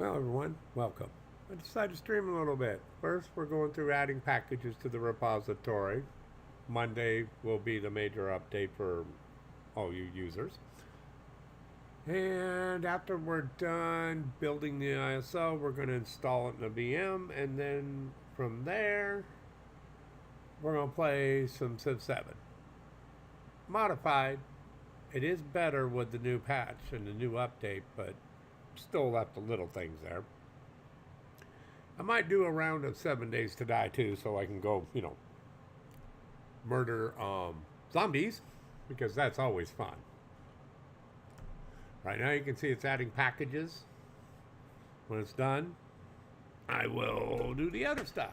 Well, everyone, welcome. I decided to stream a little bit. First, we're going through adding packages to the repository. Monday will be the major update for all you users. And after we're done building the ISO, we're going to install it in a VM, and then from there, we're going to play some Civ 7. Modified. It is better with the new patch and the new update, but still left the little things there. I might do a round of 7 Days to Die too, so I can go, murder zombies, because that's always fun. Right now you can see it's adding packages. When it's done, I will do the other stuff.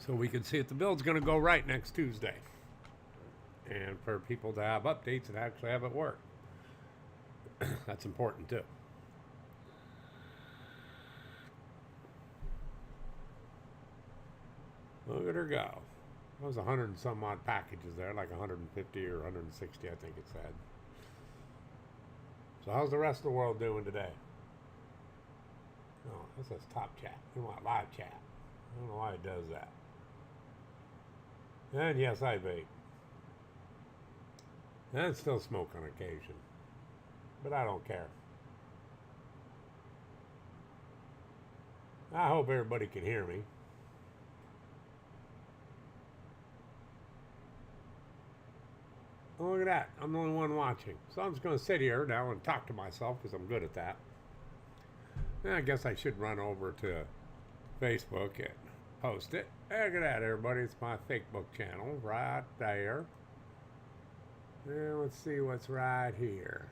So we can see if the build's going to go right next Tuesday. And for people to have updates and actually have it work. That's important too. Look at her go. That was 100 and some odd packages there, like 150 or 160, I think it said. So how's the rest of the world doing today? Oh, this says top chat. We want live chat. I don't know why it does that. And yes, I vape. And still smoke on occasion. But I don't care. I hope everybody can hear me. Oh, look at that. I'm the only one watching. So I'm just going to sit here now and talk to myself because I'm good at that. And I guess I should run over to Facebook and post it. Look at that, everybody. It's my Facebook channel right there. And let's see what's right here.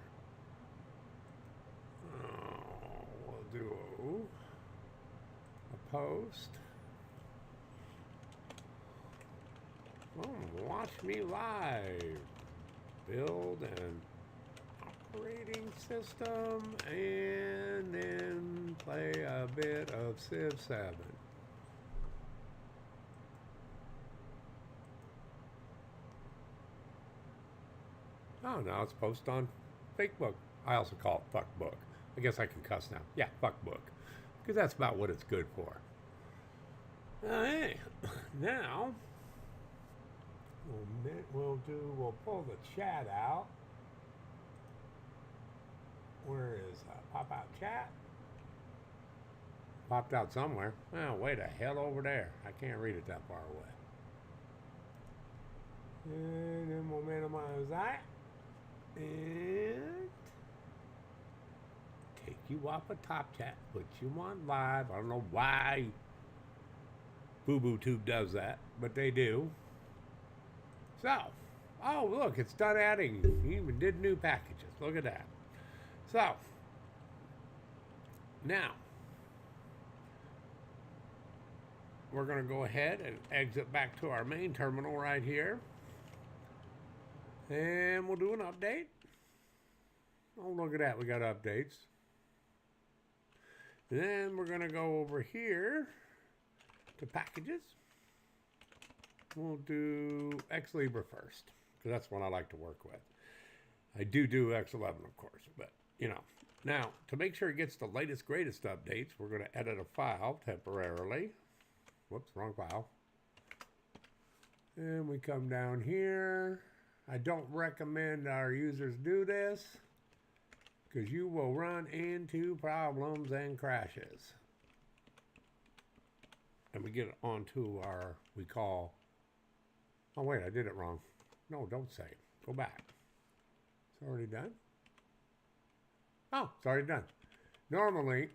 Oh, we'll do a post. Oh, watch me live. Build an operating system and then play a bit of Civ 7. Oh, now it's posted on Facebook. I also call it Fuckbook. I guess I can cuss now. Yeah, Fuckbook. Because that's about what it's good for. Hey, now we'll pull the chat out. Where is pop out chat? Popped out somewhere. Oh, way the hell over there. I can't read it that far away. And then we'll minimize that. And take you off of top chat, put you on live. I don't know why Boo Boo Tube does that, but they do. So, oh look, it's done adding. He even did new packages. Look at that. So, now we're going to go ahead and exit back to our main terminal right here. And we'll do an update. Oh, look at that. We got updates. And then we're going to go over here to packages. We'll do Xlibra first, because that's what I like to work with. I do X11, of course, but, Now, to make sure it gets the latest, greatest updates, we're going to edit a file temporarily. Whoops, wrong file. And we come down here. I don't recommend our users do this because you will run into problems and crashes. And we get onto our, oh wait, I did it wrong. No, don't save. Go back. It's already done. Oh, it's already done. Normally,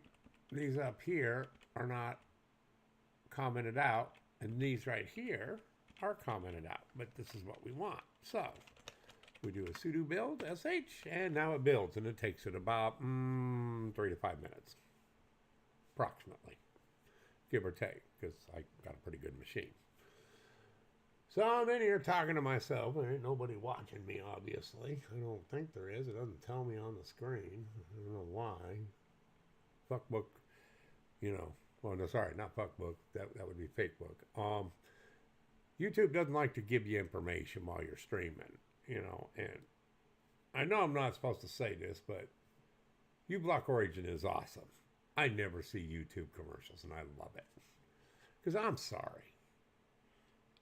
these up here are not commented out, and these right here are commented out, but this is what we want. So we do a sudo build sh, and now it builds, and it takes it about 3 to 5 minutes, approximately, give or take, because I got a pretty good machine. So I'm in here talking to myself. There ain't nobody watching me, obviously. I don't think there is. It doesn't tell me on the screen. I don't know why. Fuckbook, well, no, sorry, not Fuckbook. That would be Fakebook. YouTube doesn't like to give you information while you're streaming, and I know I'm not supposed to say this, but uBlock Origin is awesome. I never see YouTube commercials, and I love it. Because I'm sorry.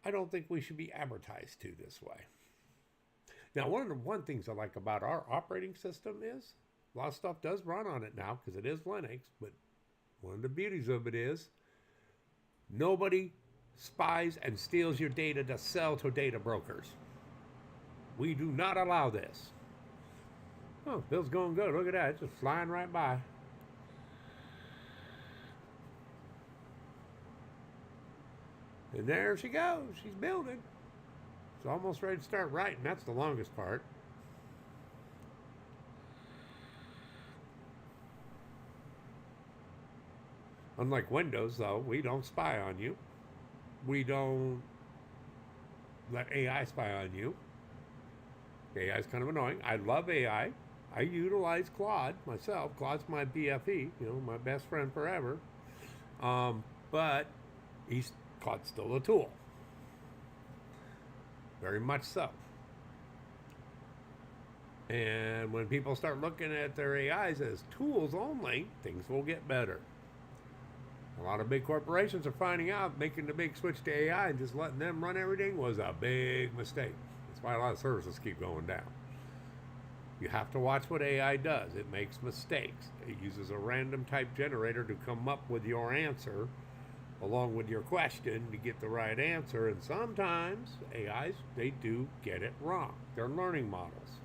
I don't think we should be advertised to this way. Now, one of the one things I like about our operating system is a lot of stuff does run on it now because it is Linux, but one of the beauties of it is nobody spies and steals your data to sell to data brokers. We do not allow this. Oh, Bill's going good. Look at that. It's just flying right by. And there she goes. She's building. It's almost ready to start writing. That's the longest part. Unlike Windows, though, we don't spy on you. We don't let AI spy on you. AI is kind of annoying. I love AI. I utilize Claude myself. Claude's my BFE, my best friend forever. But Claude's still a tool. Very much so. And when people start looking at their AIs as tools only, things will get better. A lot of big corporations are finding out making the big switch to AI and just letting them run everything was a big mistake. That's why a lot of services keep going down. You have to watch what AI does. It makes mistakes. It uses a random type generator to come up with your answer along with your question to get the right answer. And sometimes AIs, they do get it wrong. They're learning models.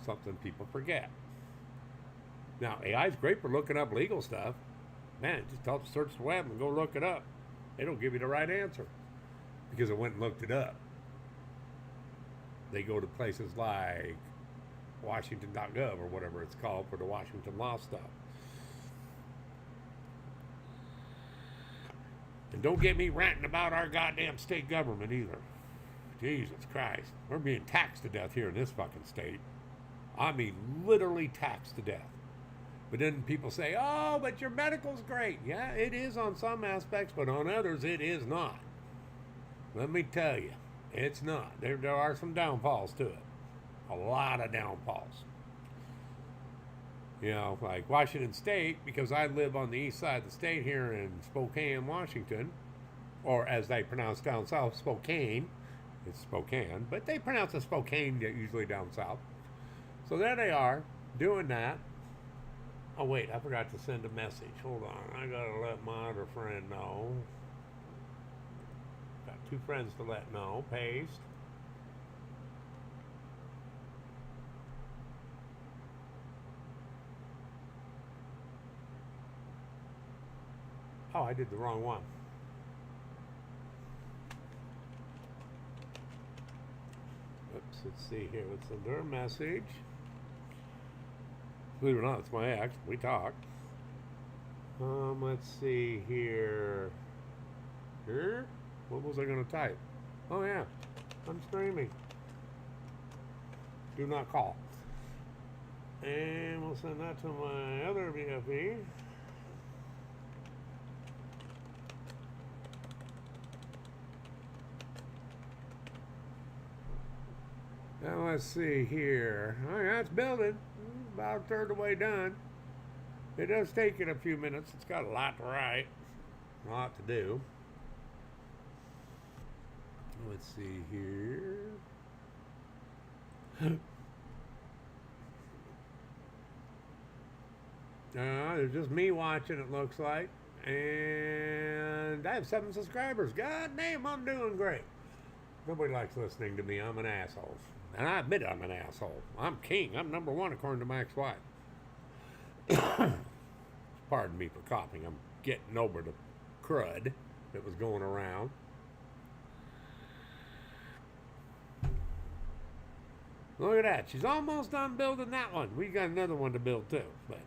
Something people forget. Now, AI is great for looking up legal stuff. Man, just tell it to search the web and go look it up. It'll give you the right answer because it went and looked it up. They go to places like Washington.gov or whatever it's called for the Washington law stuff. And don't get me ranting about our goddamn state government either. Jesus Christ. We're being taxed to death here in this fucking state. I mean, literally taxed to death. But then people say, oh, but your medical's great. Yeah, it is on some aspects, but on others, it is not. Let me tell you, it's not. There are some downfalls to it. A lot of downfalls. Like Washington State, because I live on the east side of the state here in Spokane, Washington, or as they pronounce down south, Spokane. It's Spokane, but they pronounce it Spokane usually down south. So there they are, doing that. Oh, wait, I forgot to send a message. Hold on, I gotta let my other friend know. Got 2 friends to let know. Paste. Oh, I did the wrong one. Oops, let's see here. Let's send her a message. Believe it or not, it's my ex. We talk. Let's see here. What was I going to type? Oh, yeah. I'm streaming. Do not call. And we'll send that to my other BFE. Now let's see here. Oh, yeah, it's building. About a third of the way done. It does take it a few minutes. It's got a lot to write. A lot to do. Let's see here. There's just me watching, it looks like. And I have 7 subscribers. God damn, I'm doing great. Nobody likes listening to me. I'm an asshole. And I admit I'm an asshole. I'm king. I'm number 1 according to my ex-wife. Pardon me for coughing. I'm getting over the crud that was going around. Look at that. She's almost done building that one. We got another one to build too. But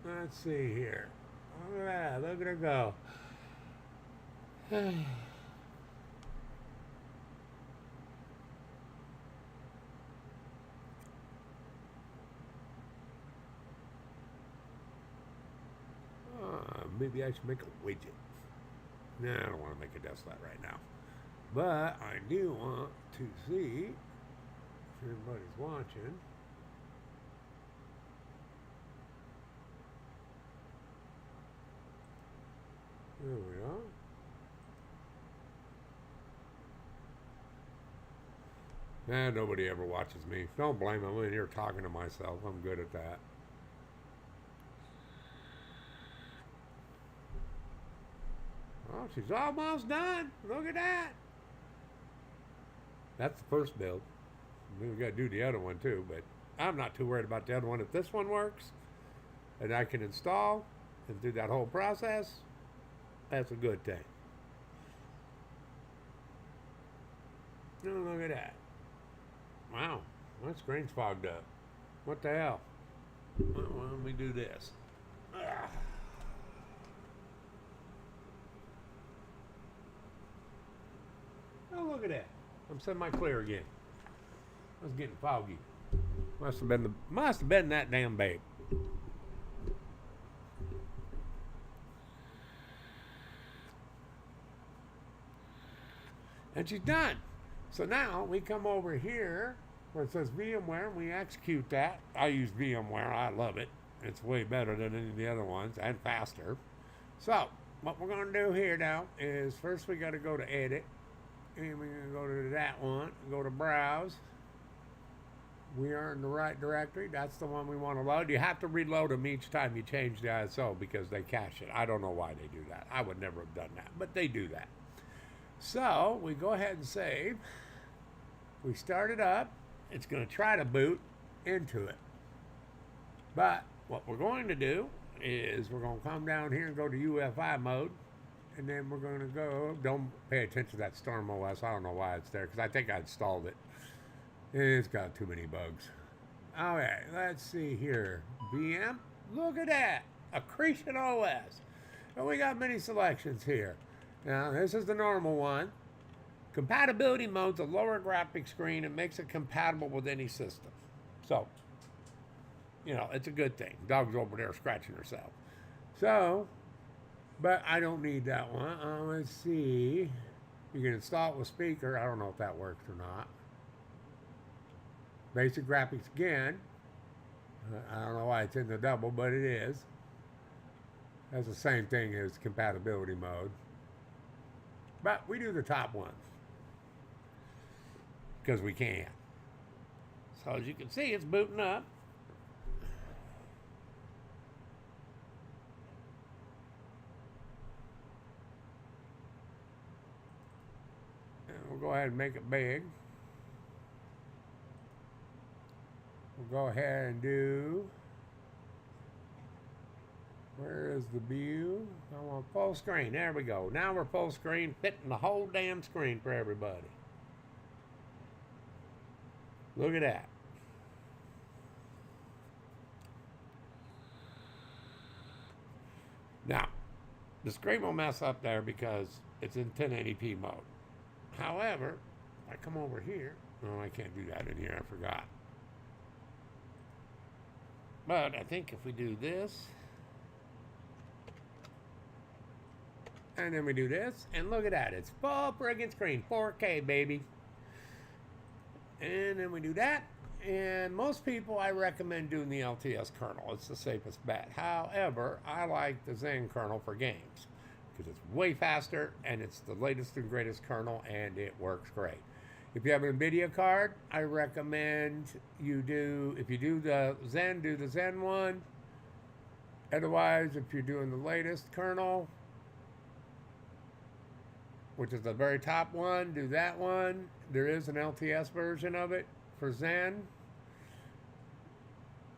let's see here. Look at that. Look at her go. Maybe I should make a widget. No, I don't want to make a desk lat right now. But I do want to see if everybody's watching. There we are. Nobody ever watches me. Don't blame them. I'm in here talking to myself. I'm good at that. Oh, she's almost done. Look at that. That's the first build. We got to do the other one too, but I'm not too worried about the other one. If this one works and I can install and do that whole process, that's a good thing. Oh, look at that. Wow, my screen's fogged up. What the hell? Well, let me do this. Oh, look at that. I'm semi-clear again. I was getting foggy. Must have been that damn babe. And she's done. So now we come over here where it says VMware and we execute that. I use VMware. I love it. It's way better than any of the other ones and faster. So what we're going to do here now is first we got to go to edit. And we're going to go to that one. Go to browse. We are in the right directory. That's the one we want to load. You have to reload them each time you change the ISO because they cache it. I don't know why they do that. I would never have done that, but they do that. So we go ahead and save. We start it up. It's going to try to boot into it. But what we're going to do is we're going to come down here and go to UFI mode. And then we're going to go, don't pay attention to that Storm OS. I don't know why it's there because I think I installed it. It's got too many bugs. Okay, let's see here. VM, look at that. AcreetionOS. And we got many selections here. Now, this is the normal one. Compatibility mode's a lower graphics screen. It makes it compatible with any system. So, you know, it's a good thing. Dog's over there scratching herself. So, but I don't need that one. Let's see. You can install it with speaker. I don't know if that works or not. Basic graphics again. I don't know why it's in the double, but it is. That's the same thing as compatibility mode. But we do the top one. Because we can. So as you can see, it's booting up. We'll go ahead and make it big. We'll go ahead and do, where is the view? I want full screen. There we go. Now we're full screen, fitting the whole damn screen for everybody. Look at that. Now, the screen will mess up there because it's in 1080p mode. However, if I come over here, oh, I can't do that in here, I forgot. But I think if we do this, and then we do this, and look at that, it's full friggin' screen, 4K, baby. And then we do that, and most people, I recommend doing the LTS kernel. It's the safest bet. However, I like the Zen kernel for games because it's way faster, and it's the latest and greatest kernel, and it works great. If you have an NVIDIA card, I recommend you do, if you do the Zen one. Otherwise, if you're doing the latest kernel, which is the very top one, do that one. There is an LTS version of it for Zen.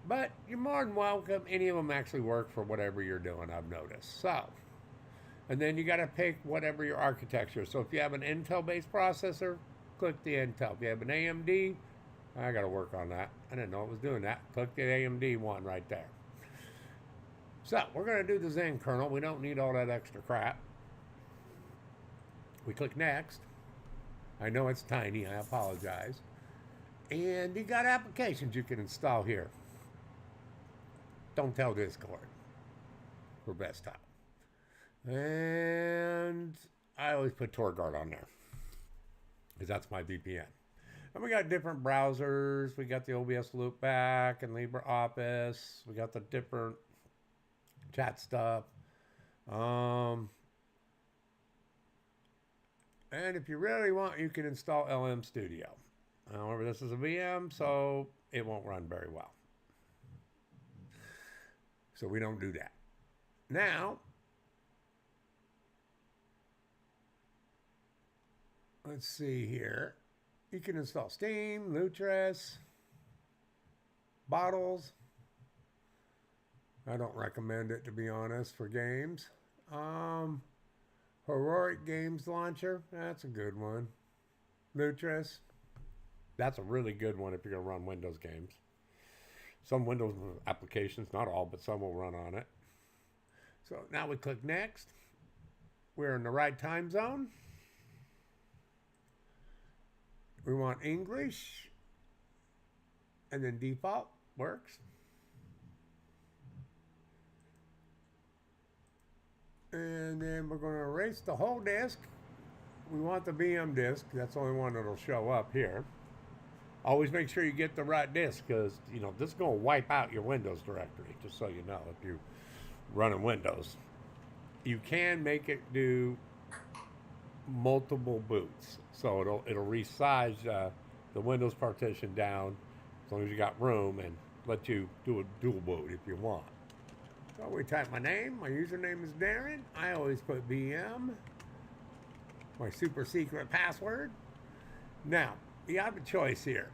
But you're more than welcome. Any of them actually work for whatever you're doing, I've noticed. So, and then you got to pick whatever your architecture. So if you have an Intel-based processor, click the Intel. If you have an AMD, I got to work on that. I didn't know it was doing that. Click the AMD one right there. So we're going to do the Zen kernel. We don't need all that extra crap. We click next. I know it's tiny. I apologize. And you got applications you can install here. Don't tell Discord for desktop. And I always put TorGuard on there. because that's my VPN. And we got different browsers. We got the OBS Loopback and LibreOffice. We got the different chat stuff. And if you really want, you can install LM Studio. However, this is a VM, so it won't run very well. So we don't do that. Now, let's see here. You can install Steam, Lutris, Bottles. I don't recommend it, to be honest, for games. Heroic Games Launcher, that's a good one. Lutris, that's a really good one if you're going to run Windows games. Some Windows applications, not all, but some will run on it. So now we click Next. We're in the right time zone. We want English, and then default works. And then we're going to erase the whole disk. We want the VM disk. That's the only one that'll show up here. Always make sure you get the right disk, because this is going to wipe out your Windows directory, just so you know, if you're running Windows. You can make it do multiple boots, so it'll resize the Windows partition down as long as you got room, and let you do a dual boot if you want. So we type my name. My username is Darren. I always put VM. My super secret password. Now you have a choice here.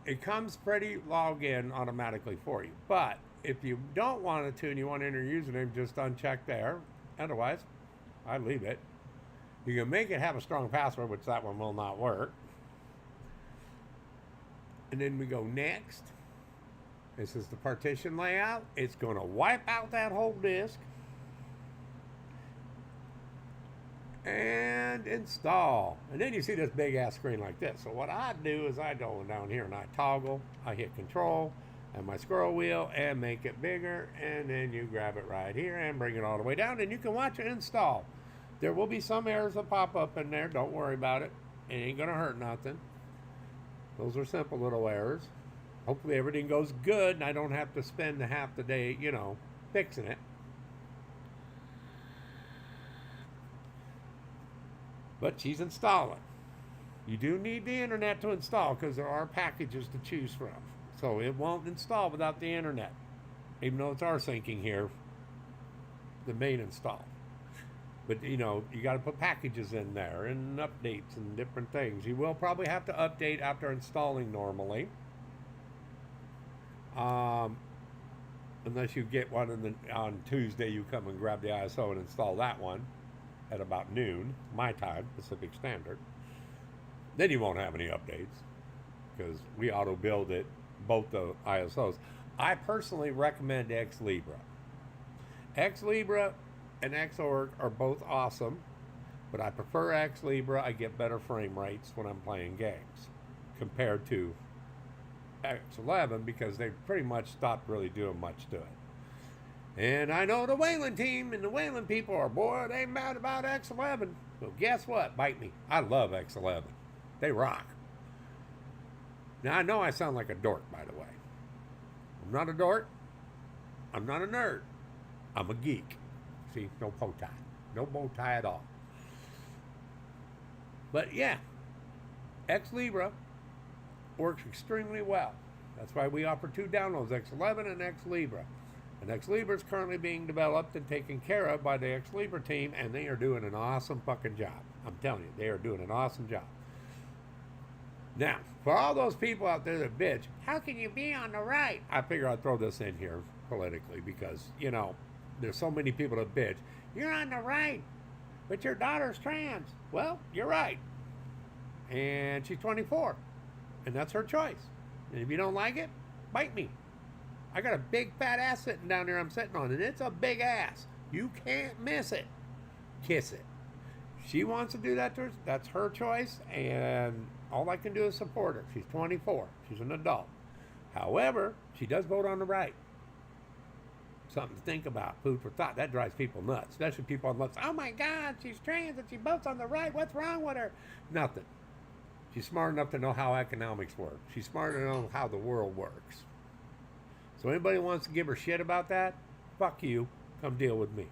It comes pretty login automatically for you, but if you don't want it to and you want to enter your username, just uncheck there. Otherwise, I leave it. You can make it have a strong password, which that one will not work. And then we go Next. This is the partition layout. It's going to wipe out that whole disk. And install. And then you see this big ass screen like this. So what I do is I go down here and I toggle. I hit Control and my scroll wheel and make it bigger. And then you grab it right here and bring it all the way down. And you can watch it install. There will be some errors that pop up in there. Don't worry about it. It ain't going to hurt nothing. Those are simple little errors. Hopefully everything goes good and I don't have to spend half the day, fixing it. But she's installing. You do need the internet to install, because there are packages to choose from. So it won't install without the internet. Even though it's rsynching here, the main install. But you got to put packages in there and updates and different things. You will probably have to update after installing normally. Unless you get one on Tuesday, you come and grab the ISO and install that one at about noon, my time, Pacific Standard. Then you won't have any updates, because we auto build it, both the ISOs. I personally recommend Xlibra. Xlibra and Xorg are both awesome, but I prefer Xlibra. I get better frame rates when I'm playing games compared to X11, because they pretty much stopped really doing much to it. And I know the Wayland team and the Wayland people are, boy, they mad about X11. Well, guess what? Bite me. I love X11. They rock. Now, I know I sound like a dork, by the way. I'm not a dork. I'm not a nerd. I'm a geek. See, no bow tie. No bow tie at all. But yeah, Xlibra works extremely well. That's why we offer 2 downloads, X11 and Xlibra. And Xlibra is currently being developed and taken care of by the Xlibra team, and they are doing an awesome fucking job. I'm telling you, they are doing an awesome job. Now, for all those people out there that bitch, how can you be on the right? I figure I'd throw this in here politically because, there's so many people that bitch. You're on the right, but your daughter's trans. Well, you're right. And she's 24, and that's her choice. And if you don't like it, bite me. I got a big fat ass sitting down there I'm sitting on, and it's a big ass. You can't miss it. Kiss it. She wants to do that to her. That's her choice, and all I can do is support her. She's 24. She's an adult. However, she does vote on the right. Something to think about. Food for thought. That drives people nuts, especially people on the left. Oh my God, she's trans and she votes on the right. What's wrong with her? Nothing. She's smart enough to know how economics work. She's smart enough to know how the world works. So anybody wants to give her shit about that, fuck you. Come deal with me.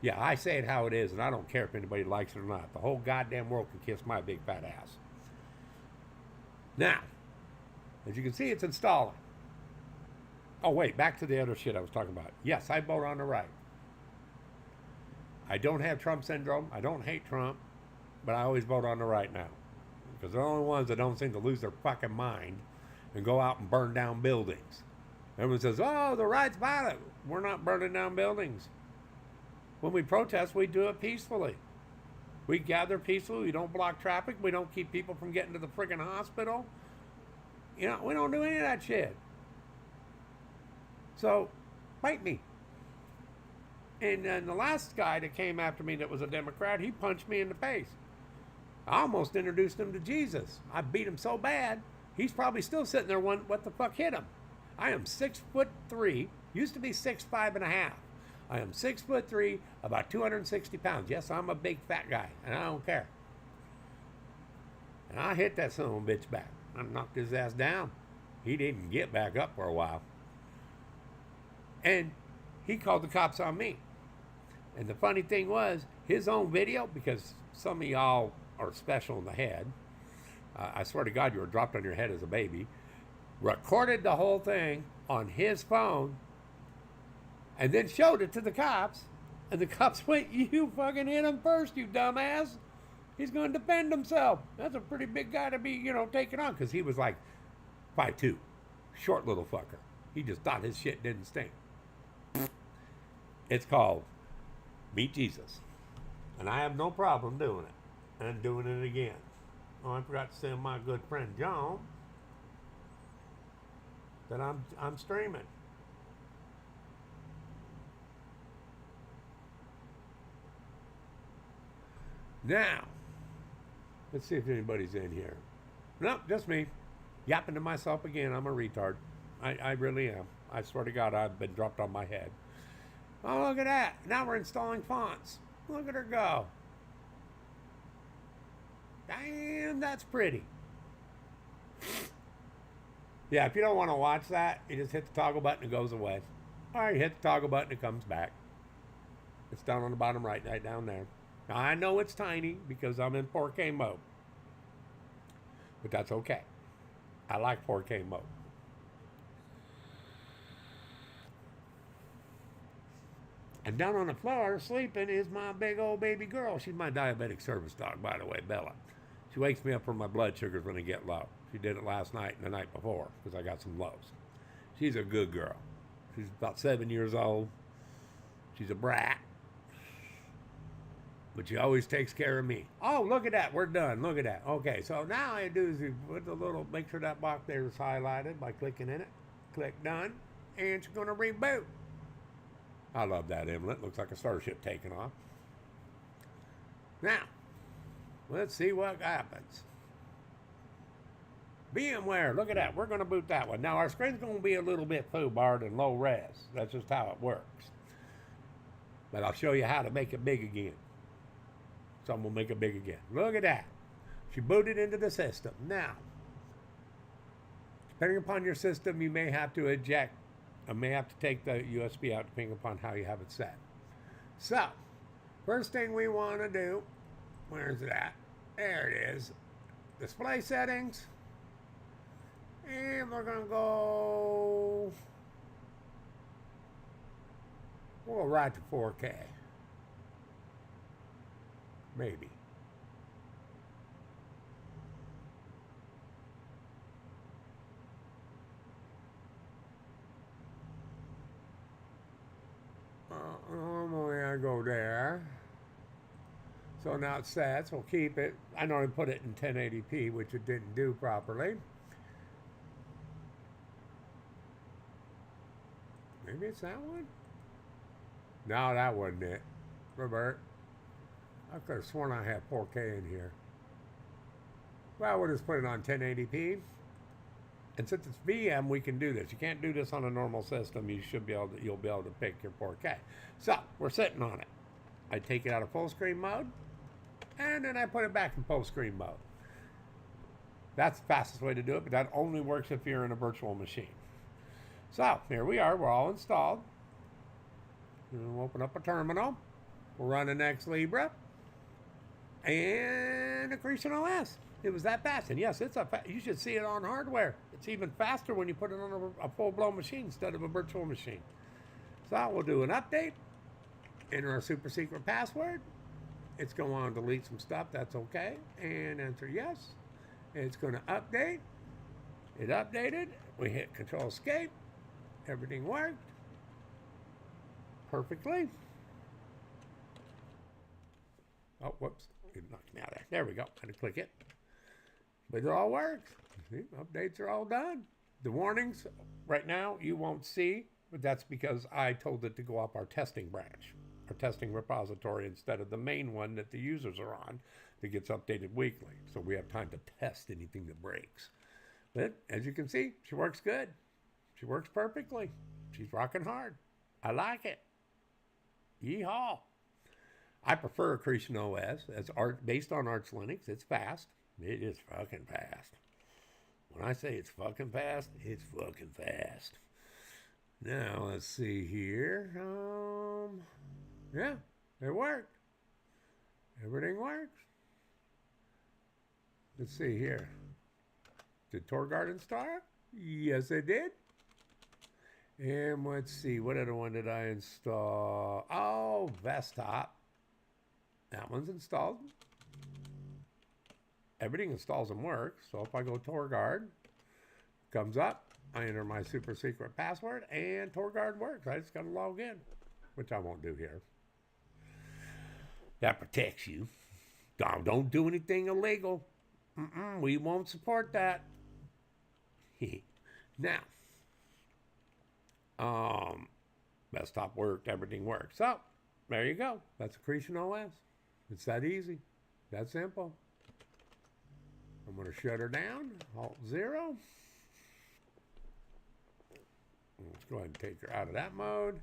Yeah, I say it how it is, and I don't care if anybody likes it or not. The whole goddamn world can kiss my big fat ass. Now, as you can see, it's installing. Oh, wait, back to the other shit I was talking about. Yes, I vote on the right. I don't have Trump syndrome. I don't hate Trump, but I always vote on the right now. Because they're the only ones that don't seem to lose their fucking mind and go out and burn down buildings. Everyone says, oh, the right's violent. We're not burning down buildings. When we protest, we do it peacefully. We gather peacefully. We don't block traffic. We don't keep people from getting to the friggin' hospital. You know, we don't do any of that shit. So, bite me. And then the last guy that came after me that was a Democrat, he punched me in the face. I almost introduced him to Jesus. I beat him so bad, he's probably still sitting there wondering what the fuck hit him. I am 6'3", used to be 6'5.5". I am 6'3", about 260 pounds. Yes, I'm a big fat guy, and I don't care. And I hit that son of a bitch back. I knocked his ass down. He didn't get back up for a while. And he called the cops on me. And the funny thing was, his own video, because some of y'all are special in the head, I swear to God you were dropped on your head as a baby, recorded the whole thing on his phone, and then showed it to the cops. And the cops went, you fucking hit him first, you dumbass. He's going to defend himself. That's a pretty big guy to be, you know, taken on. Because he was like 5'2", short little fucker. He just thought his shit didn't stink. It's called Meet Jesus. And I have no problem doing it. And doing it again. Oh, I forgot to say my good friend John that I'm streaming. Now, let's see if anybody's in here. No, just me. Yapping to myself again. I'm a retard. I really am. I swear to God, I've been dropped on my head. Oh, look at that. Now we're installing fonts. Look at her go. Damn, that's pretty. Yeah, if you don't want to watch that, you just hit the toggle button, it goes away. Or you hit the toggle button, it comes back. It's down on the bottom right down there. Now, I know it's tiny because I'm in 4K mode. But that's okay. I like 4K mode. And down on the floor, sleeping, is my big old baby girl. She's my diabetic service dog, by the way, Bella. She wakes me up from my blood sugars when they get low. She did it last night and the night before because I got some lows. She's a good girl. She's about 7 years old. She's a brat. But she always takes care of me. Oh, look at that. We're done. Look at that. Okay, so now I do is you put the little, make sure that box there is highlighted by clicking in it. Click done. And it's going to reboot. I love that emblem. Looks like a starship taking off. Now, let's see what happens. VMware, look at that. We're going to boot that one. Now, our screen's going to be a little bit foobarred and low res. That's just how it works. But I'll show you how to make it big again. So I'm going to make it big again. Look at that. She booted into the system. Now, depending upon your system, you may have to eject. I may have to take the USB out depending upon how you have it set. So, first thing we want to do, where's it at? There it is. Display settings. And we're going to go, we'll go right to 4K. Maybe. Normally I go there. So now it sets. We'll keep it. I normally put it in 1080p, which it didn't do properly. Maybe it's that one? No, that wasn't it. Robert. I could have sworn I had 4K in here. Well, we'll just put it on 1080p. And since it's VM, we can do this. You can't do this on a normal system. You should be able to, you'll be able to pick your 4K. So, we're sitting on it. I take it out of full screen mode, and then I put it back in full screen mode. That's the fastest way to do it, but that only works if you're in a virtual machine. So here we are. We're all installed. We'll open up a terminal. We'll run an X Libra and AcreetionOS. It was that fast. And yes, you should see it on hardware. It's even faster when you put it on a full-blown machine instead of a virtual machine. So we'll do an update, enter our super secret password. It's going to want to delete some stuff. That's okay. And enter yes. It's going to update. It updated. We hit Control Escape. Everything worked perfectly. Oh, whoops. It knocked me out there. There we go. I had to click it. But it all works. See, updates are all done. The warnings, right now, you won't see, but that's because I told it to go up our testing branch, our testing repository, instead of the main one that the users are on that gets updated weekly. So we have time to test anything that breaks. But as you can see, she works good. She works perfectly. She's rocking hard. I like it. Yeehaw. I prefer AcreetionOS as based on Arch Linux. It's fast. It is fucking fast. When I say it's fucking fast, it's fucking fast. Now, let's see here. Yeah, it worked. Everything works. Let's see here. Did TourGuard install? Yes, it did. And let's see, what other one did I install? Oh, Vestop. That one's installed. Everything installs and works. So if I go TourGuard, comes up, I enter my super secret password, and TourGuard works. I just got to log in, which I won't do here. That protects you. Don't do anything illegal. We won't support that. Now, desktop worked, everything worked. So, there you go. That's AcreetionOS. It's that easy, that simple. I'm going to shut her down. Alt-0. Let's go ahead and take her out of that mode.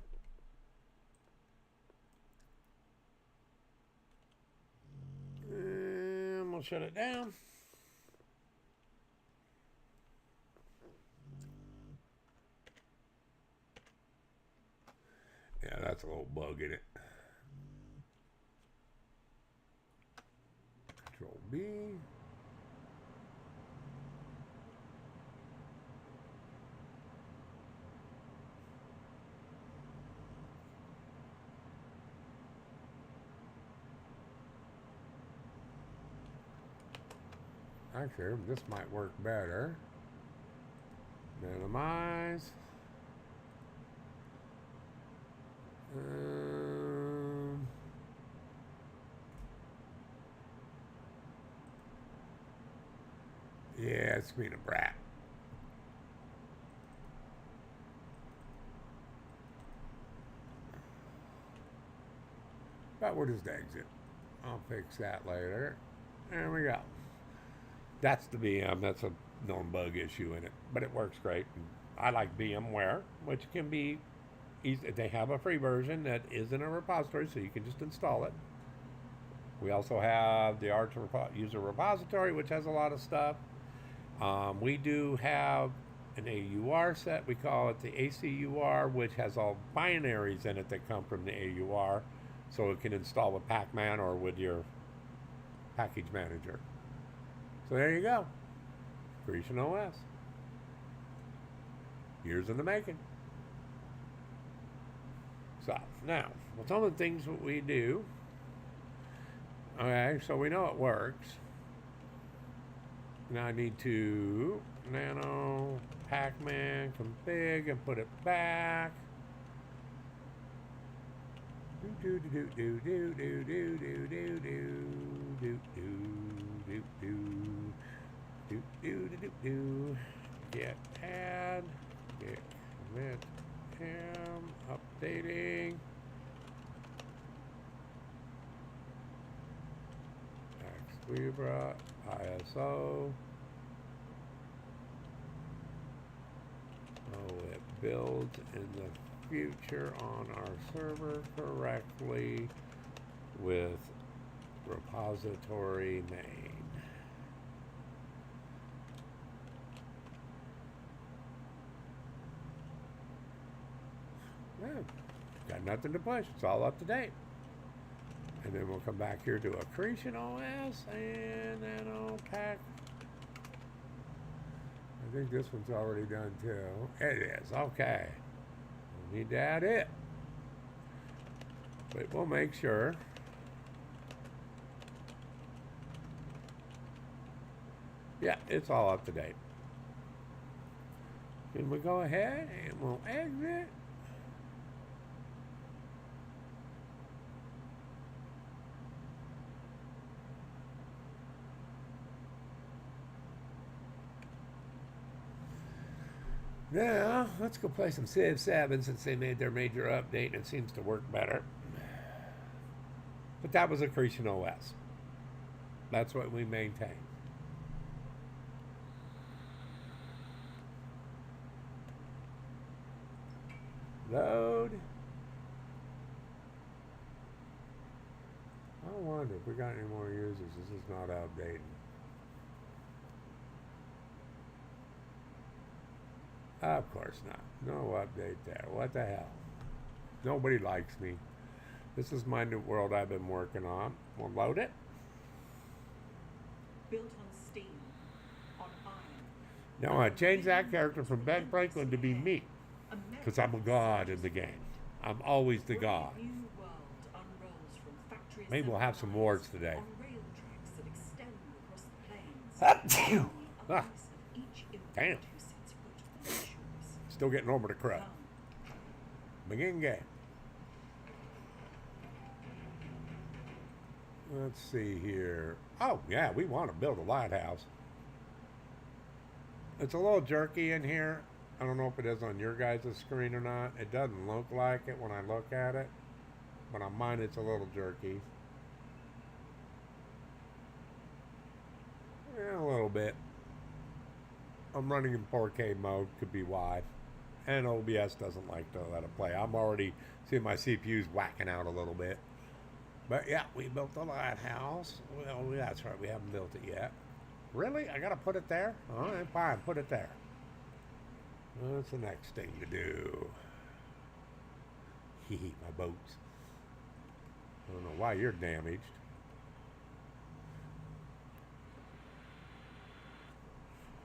And we'll shut it down. Yeah, that's a little bug in it. Control B. Actually, this might work better. Minimize. Yeah, it's being a brat. But we'll just exit. I'll fix that later. There we go. That's the VM. That's a known bug issue in it, but it works great. I like VMware, which can be easy. They have a free version that is in a repository, so you can just install it. We also have the Arch user repository, which has a lot of stuff. We do have an AUR set. We call it the ACUR, which has all binaries in it that come from the AUR, so it can install with Pacman or with your package manager. So there you go. AcreetionOS. Years in the making. So, now, with some of the things that we do, okay, so we know it works. Now I need to nano Pacman config and put it back. Do do do do do do do do do do do do. Get add, get commit him, updating. X Libra, ISO. Oh, it builds in the future on our server correctly with repository name. Yeah, got nothing to push. It's all up to date. And then we'll come back here to AcreetionOS, and then I'll pack. I think this one's already done too. It is, okay. We need to add it. But we'll make sure. Yeah, it's all up to date. Can we go ahead and we'll exit? Now, let's go play some Civ 7 since they made their major update and it seems to work better. But that was AcreetionOS. That's what we maintain. Load. I wonder if we got any more users. This is not outdated. Of course not. No update there. What the hell? Nobody likes me. This is my new world I've been working on. We'll load it. Built on Steam, on Iron. Now I changed that character from Ben Franklin to be me. Because I'm a god in the game. I'm always the god. Maybe we'll have some wars today. Ah, damn. Still getting over the crud. Begin game. Let's see here. Oh, yeah, we want to build a lighthouse. It's a little jerky in here. I don't know if it is on your guys' screen or not. It doesn't look like it when I look at it. But on mine, it's a little jerky. Yeah, a little bit. I'm running in 4K mode, could be why. And OBS doesn't like to let it play. I'm already seeing my CPU's whacking out a little bit. But yeah, we built the lighthouse. Well, that's right, we haven't built it yet. Really? I gotta put it there? Alright, fine, put it there. What's the next thing to do? Hee, my boats. I don't know why you're damaged.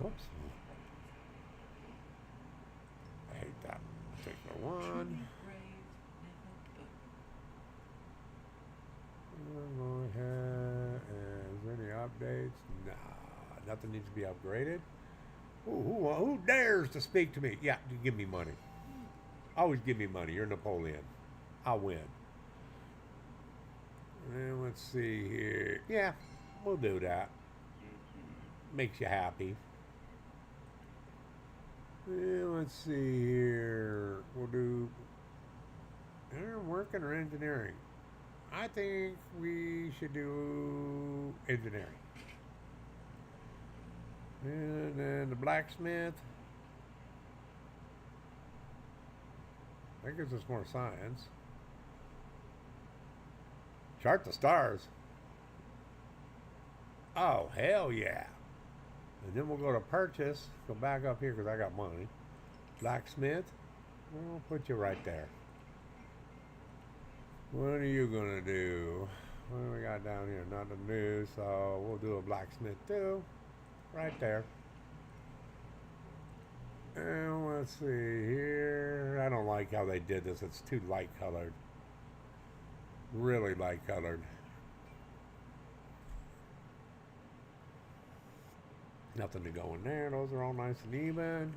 Whoops. I hate that particular one. Go ahead. Is there any updates? Nah, nothing needs to be upgraded. Ooh, who dares to speak to me? Yeah, give me money. Always give me money. You're Napoleon. I'll win. And let's see here. Yeah, we'll do that. Makes you happy. And let's see here. We'll do working or engineering. I think we should do engineering. And then the blacksmith. That gives us more science. Chart the stars. Oh, hell yeah. And then we'll go to purchase. Go back up here because I got money. Blacksmith. We'll put you right there. What are you going to do? What do we got down here? Nothing new, so we'll do a blacksmith too. Right there. And let's see here. I don't like how they did this. It's too light colored. Really light colored. Nothing to go in there. Those are all nice and even.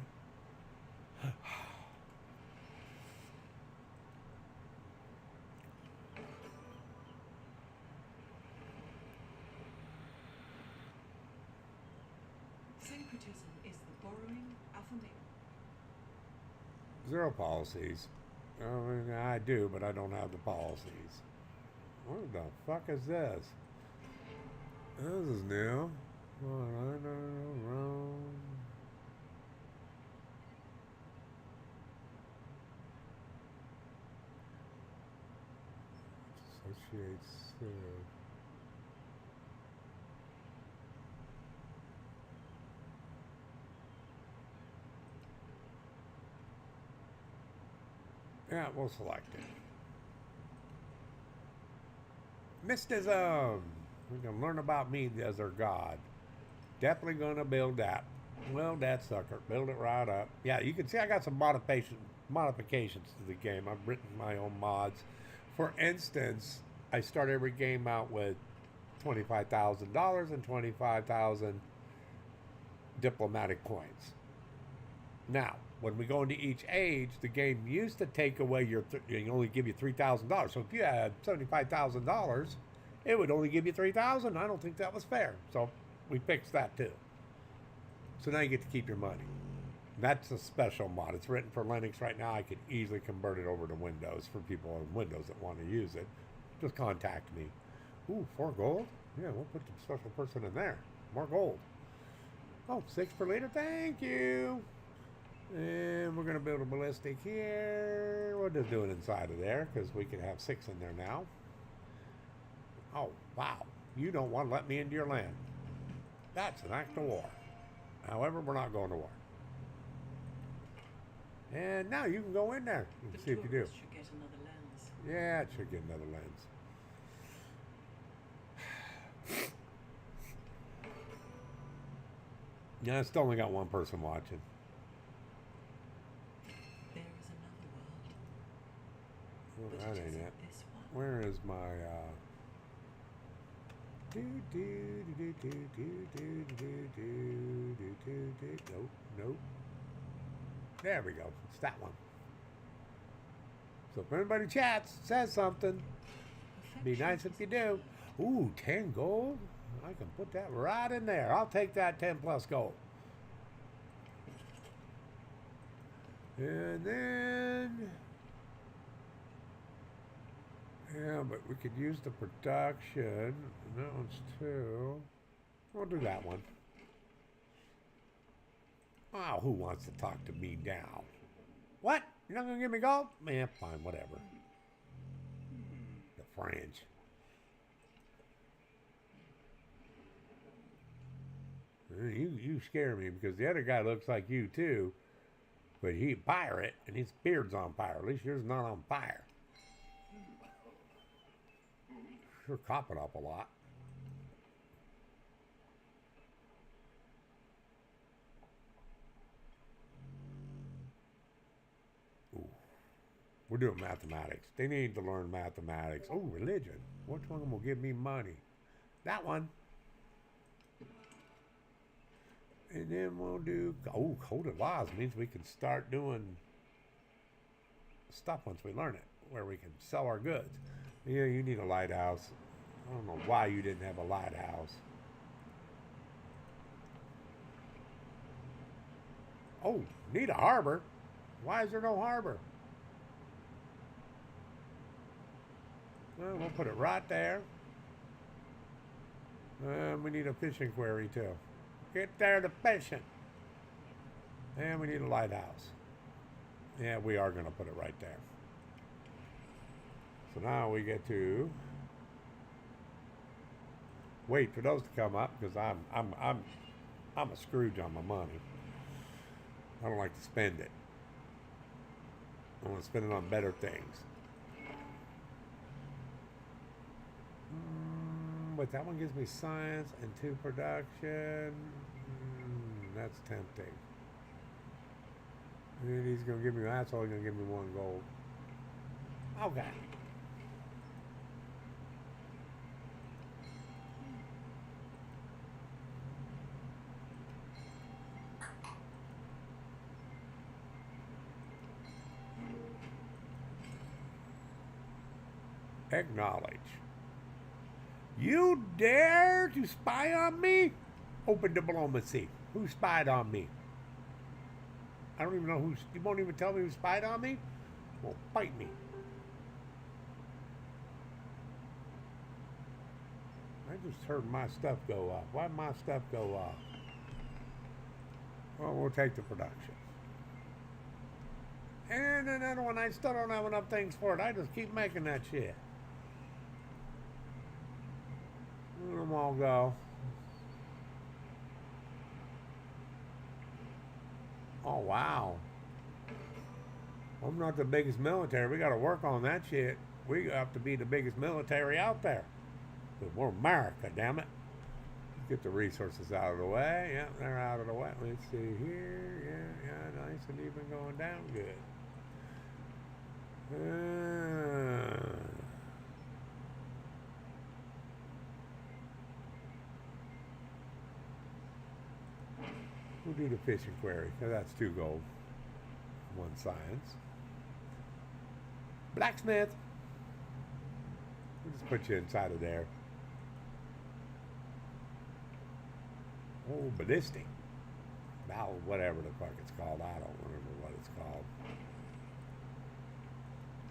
Syncretism is the borrowing of a mill. Zero policies. I mean, I do, but I don't have the policies. What the fuck is this? This is new. Associates. Yeah, Yeah, we'll select it. Mysticism. We can learn about me as our god. Definitely gonna build that. Well, that sucker. Build it right up. Yeah, you can see I got some modifications to the game. I've written my own mods. For instance, I start every game out with $25,000 and 25,000 diplomatic points. Now, when we go into each age, the game used to take away you only give you $3,000. So if you had $75,000, it would only give you 3,000. I don't think that was fair. So we fixed that too. So now you get to keep your money. That's a special mod. It's written for Linux right now. I could easily convert it over to Windows for people on Windows that want to use it. Just contact me. Ooh, 4 gold? Yeah, we'll put the special person in there. More gold. Oh, 6 per liter. Thank you. And we're going to build a ballistic here. We'll just do it inside of there because we can have 6 in there now. Oh, wow. You don't want to let me into your land. That's an act of war. However, we're not going to war. And now you can go in there and see if you do. Should get another lens. Yeah, it should get another lens. Yeah, I still only got one person watching. There is another world. Well, But that it ain't isn't it. this one. Where is my Nope, nope. There we go. It's that one. So if anybody chats, says something, be nice if you do. Ooh, 10 gold? I can put that right in there. I'll take that 10 plus gold. And then... yeah, but we could use the production. That one's 2. We'll do that one. Oh, who wants to talk to me now? What? You're not gonna give me gold? Man, fine, whatever. The French. You scare me because the other guy looks like you too, but he's a pirate and his beard's on fire. At least yours not on fire. Sure cop it up a lot. Ooh. We're doing mathematics. They need to learn mathematics. Oh, religion. Which one will give me money? That one. And then we'll do, oh, coded laws means we can start doing stuff once we learn it, where we can sell our goods. Yeah, you need a lighthouse. I don't know why you didn't have a lighthouse. Oh, need a harbor. Why is there no harbor? Well, we'll put it right there. We need a fishing quarry too. Get there to fishing. And we need a lighthouse. Yeah, we are going to put it right there. So now we get to wait for those to come up because I'm a Scrooge on my money. I don't like to spend it. I want to spend it on better things. But that one gives me science and 2 production. That's tempting. And he's going to give me, that's all he's going to give me 1 gold. Okay. Acknowledge. You dare to spy on me? Open diplomacy. Who spied on me? I don't even know who. You won't even tell me who spied on me? Well, fight me. I just heard my stuff go up. Why'd my stuff go up? Well, we'll take the production. And another one, I still don't have enough things for it. I just keep making that shit. Let them all go. Oh, wow. I'm not the biggest military. We got to work on that shit. We have to be the biggest military out there. But we're America, damn it. Get the resources out of the way. Yeah, they're out of the way. Let's see here. Yeah, nice and even going down. Good. We'll do the fishing query, because that's 2 gold. 1 science. Blacksmith. We'll just put you inside of there. Oh, ballistic. Now, whatever the fuck it's called. I don't remember what it's called.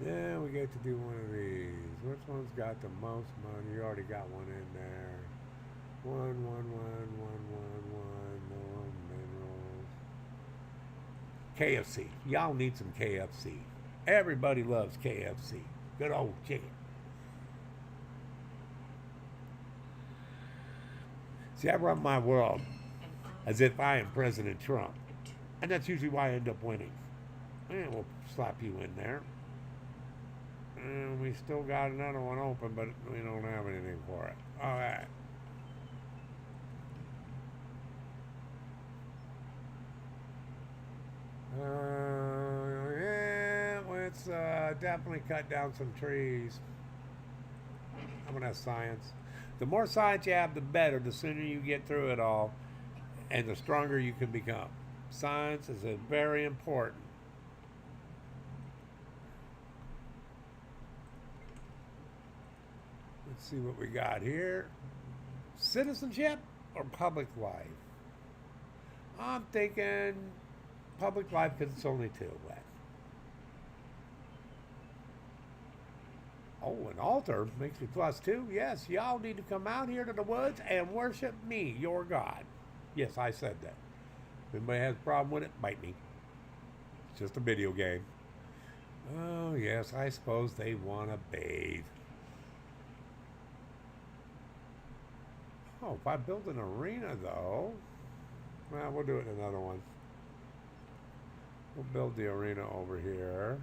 Yeah, we get to do one of these. Which one's got the most money? You already got one in there. One. No minerals. KFC. Y'all need some KFC. Everybody loves KFC. Good old chicken. See, I run my world as if I am President Trump. And that's usually why I end up winning. And we'll slap you in there. And we still got another one open, but we don't have anything for it. All right. Yeah, let's definitely cut down some trees. I'm going to have science. The more science you have, the better. The sooner you get through it all, and the stronger you can become. Science is very important. Let's see what we got here. Citizenship or public life? I'm thinking public life because it's only 2 left. Oh, an altar makes me +2. Yes, y'all need to come out here to the woods and worship me, your God. Yes, I said that. If anybody has a problem with it, bite me. It's just a video game. Oh, yes, I suppose they want to bathe. Oh, if I build an arena, though, well, we'll do it in another one. We'll build the arena over here.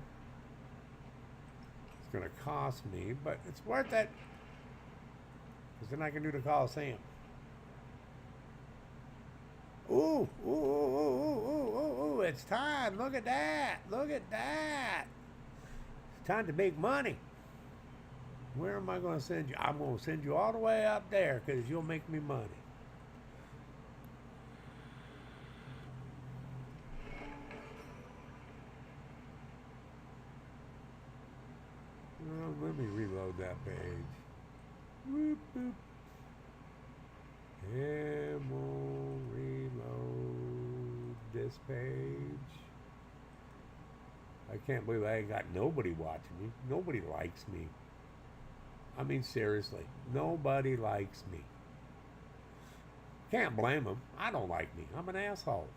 It's going to cost me, but it's worth it. Because then I can do the Coliseum. Ooh, ooh, ooh, ooh, ooh, ooh, ooh, it's time. Look at that. Look at that. It's time to make money. Where am I going to send you? I'm going to send you all the way up there because you'll make me money. Well, let me reload that page. Whoop, boop. And we'll reload this page. I can't believe I ain't got nobody watching me. Nobody likes me. I mean, seriously, nobody likes me. Can't blame them. I don't like me. I'm an asshole.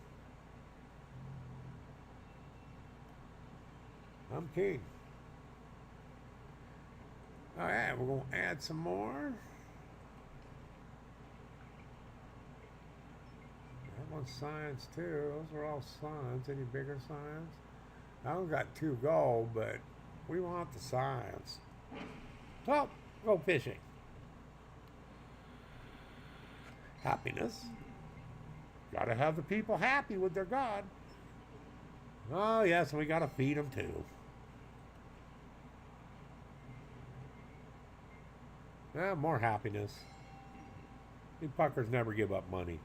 I'm king. All right, we're going to add some more. That one's science, too. Those are all science. Any bigger science? I only got 2 gold, but we want the science. So, go fishing. Happiness. Gotta have the people happy with their God. Oh, yes, we gotta feed them, too. More happiness. You fuckers never give up money.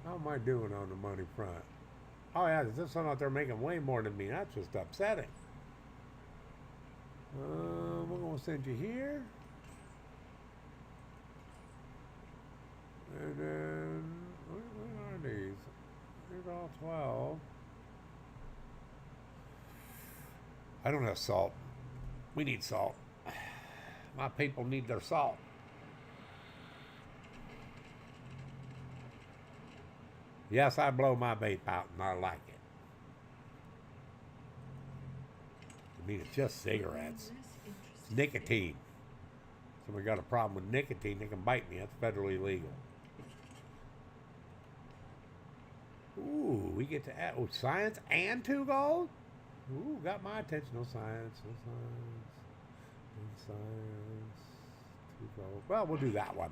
How am I doing on the money front? Oh yeah, there's this one out there making way more than me. That's just upsetting. We're going to send you here. And then, where are these? Here's all 12. I don't have salt. We need salt. My people need their salt. Yes, I blow my vape out and I like it. I mean, it's just cigarettes. It's nicotine. Somebody got a problem with nicotine, they can bite me. That's federally illegal. Ooh, we get to add science and 2 gold? Ooh, got my attention. No science, no science, no science, 2 gold. Well, we'll do that one.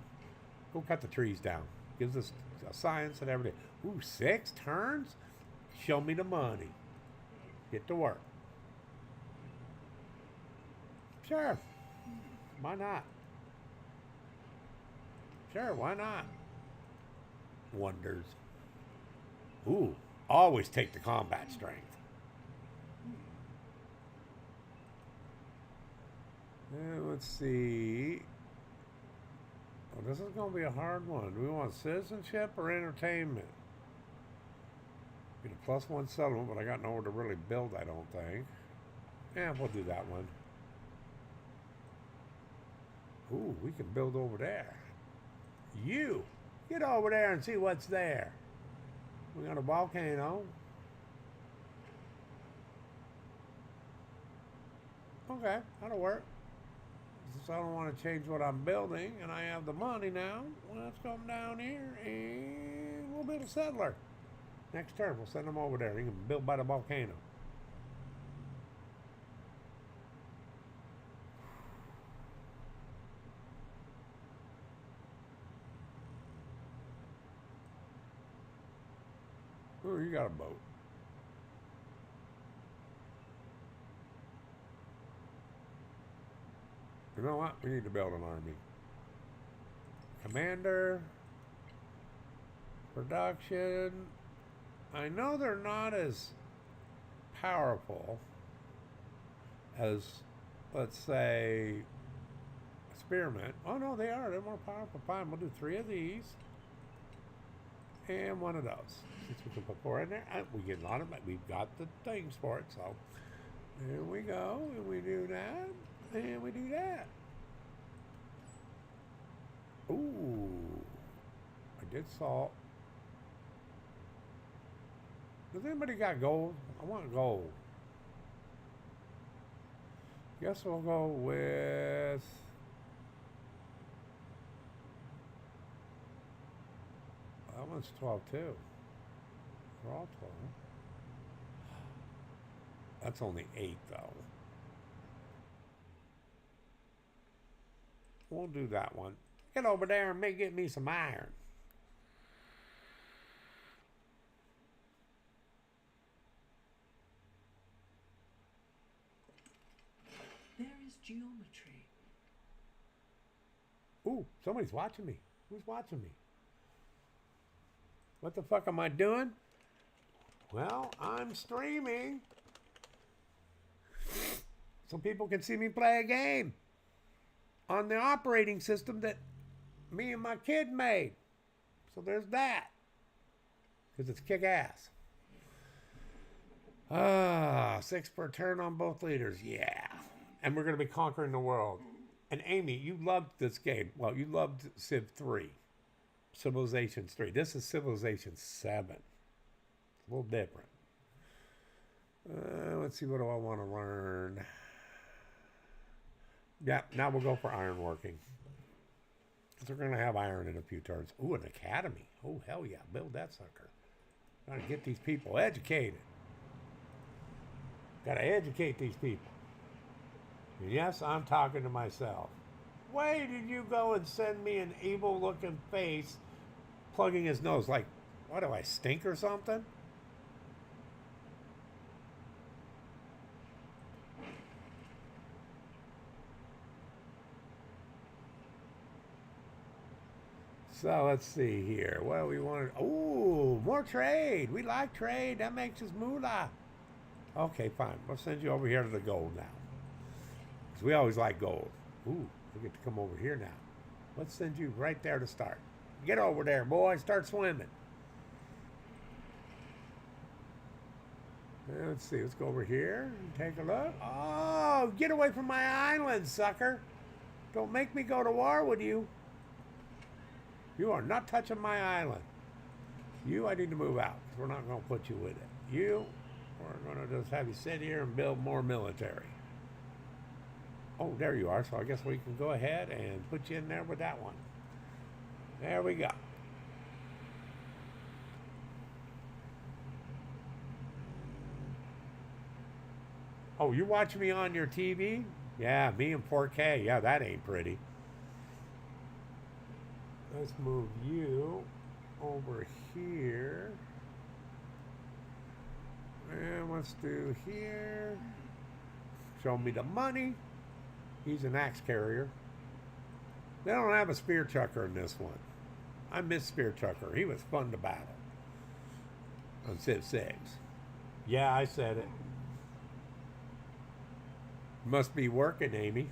Go cut the trees down. Gives us science and everything. Ooh, 6 turns? Show me the money. Get to work. Sure. Why not? Sure, why not? Wonders. Ooh, always take the combat strength. And let's see. Oh, this is going to be a hard one. Do we want citizenship or entertainment? Get a +1 settlement, but I got nowhere to really build, I don't think. Yeah, we'll do that one. Ooh, we can build over there. You, get over there and see what's there. We got a volcano. Okay, that'll work. Since I don't want to change what I'm building and I have the money now, let's come down here and we'll build a settler. Next turn, we'll send them over there. You can build by the volcano. Ooh, you got a boat. You know what? We need to build an army. Commander. Production. I know they're not as powerful as, let's say, Spearmint. Oh, no, they are. They're more powerful. Fine, we'll do 3 of these. And 1 of those. Since we can put 4 in there, we get a lot of it. We've got the things for it, so there we go. And we do that. And we do that. Ooh. I did salt. Does anybody got gold? I want gold. Guess we'll go with... That one's 12 too. They're all 12. That's only 8 though. We'll do that one. Get over there and get me some iron. There is geometry. Ooh, somebody's watching me. Who's watching me? What the fuck am I doing? Well, I'm streaming. So people can see me play a game on the operating system that me and my kid made. So there's that. Because it's kick-ass. 6 per turn on both leaders. Yeah. And we're going to be conquering the world. And Amy, you loved this game. Well, you loved Civ 3. Civilizations 3. This is Civilization 7. A little different. Let's see, what do I want to learn? Yeah, now we'll go for ironworking. Because we're going to have iron in a few turns. Ooh, an academy. Oh, hell yeah. Build that sucker. Trying to get these people educated. Got to educate these people. And yes, I'm talking to myself. Why did you go and send me an evil-looking face plugging his nose? Like, what do I stink or something? So let's see here. What do we want? Ooh, more trade. We like trade. That makes us moolah. Okay, fine. We'll send you over here to the gold now. Because we always like gold. Ooh, we get to come over here now. Let's send you right there to start. Get over there, boy. Start swimming. Let's see. Let's go over here and take a look. Oh, get away from my island, sucker. Don't make me go to war with you. You are not touching my island. You, I need to move out because we're not going to put you with it. You, we're going to just have you sit here and build more military. Oh, there you are. So I guess we can go ahead and put you in there with that one. There we go. Oh, you watch me on your TV? Yeah, me in 4K. Yeah, that ain't pretty. Let's move you over here. And let's do here. Show me the money. He's an axe carrier. They don't have a spear chucker in this one. I miss spear chucker. He was fun to battle on Civ 6. Yeah, I said it. Must be working, Amy.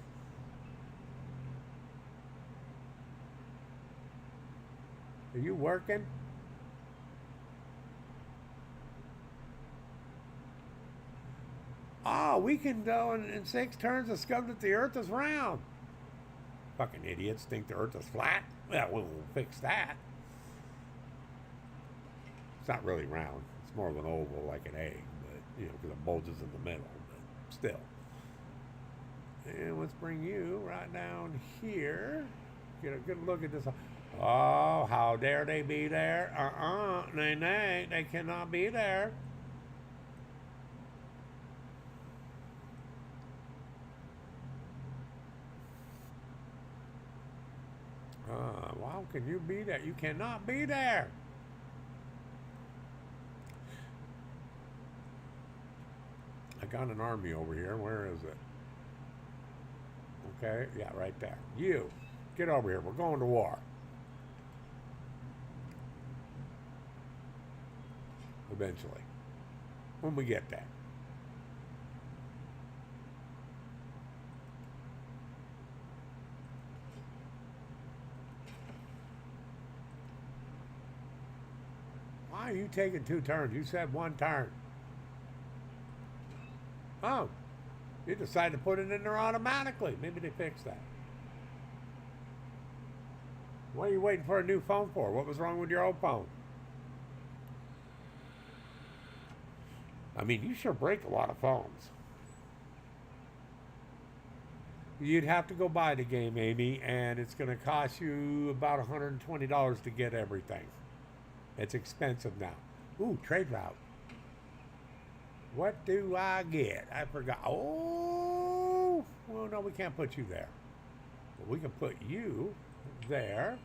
Are you working? Oh, we can go in 6 turns discover that the earth is round. Fucking idiots think the earth is flat. Well, we'll fix that. It's not really round. It's more of an oval like an egg, but, because it bulges in the middle, but still. And let's bring you right down here. Get a good look at this. Oh, how dare they be there? Nay, they cannot be there. Wow, can you be there? You cannot be there. I got an army over here. Where is it? Okay, yeah, right there. You, get over here. We're going to war. Eventually. When we get there. Why are you taking 2 turns? You said 1 turn. Oh, you decided to put it in there automatically. Maybe they fixed that. What are you waiting for a new phone for? What was wrong with your old phone? I mean, you sure break a lot of phones. You'd have to go buy the game, Amy, and it's going to cost you about $120 to get everything. It's expensive now. Ooh, trade route. What do I get? I forgot. Oh, well, no, we can't put you there. But we can put you there.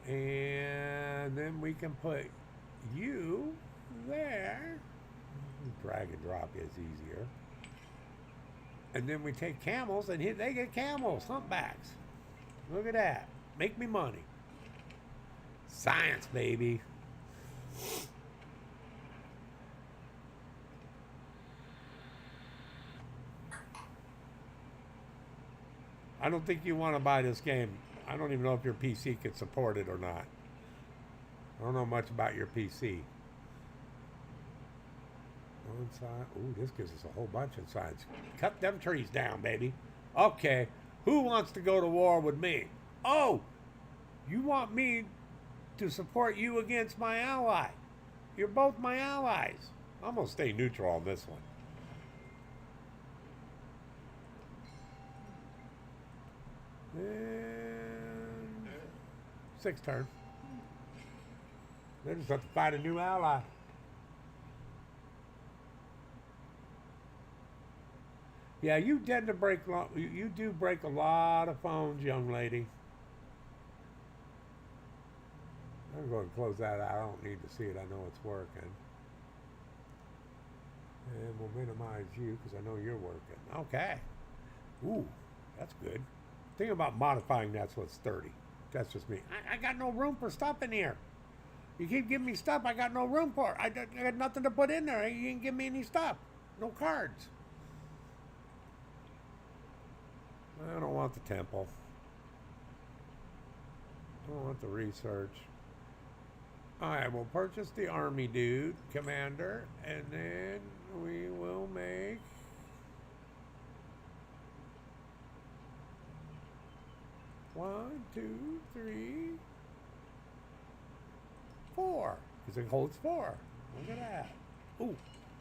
And then we can put you there. Drag and drop is easier. And then we take camels, and they get camels, humpbacks. Look at that. Make me money. Science, baby. I don't think you want to buy this game. I don't even know if your PC could support it or not. I don't know much about your PC. One side. Ooh, this gives us a whole bunch of sides. Cut them trees down, baby. Okay. Who wants to go to war with me? Oh, you want me to support you against my ally. You're both my allies. I'm going to stay neutral on this one. And 6 turn. They just have to find a new ally. Yeah, you tend to break. You do break a lot of phones, young lady. I'm going to close that out. I don't need to see it. I know it's working. And we'll minimize you because I know you're working. Okay. Ooh, that's good. Thing about modifying that's what's 30. That's just me. I got no room for stuff in here. You keep giving me stuff I got no room for. I got nothing to put in there. You didn't give me any stuff. No cards. I don't want the temple. I don't want the research. Alright, we'll purchase the army dude, commander, and then we will make one, two, three, 4. Because it holds 4. Look at that. Ooh,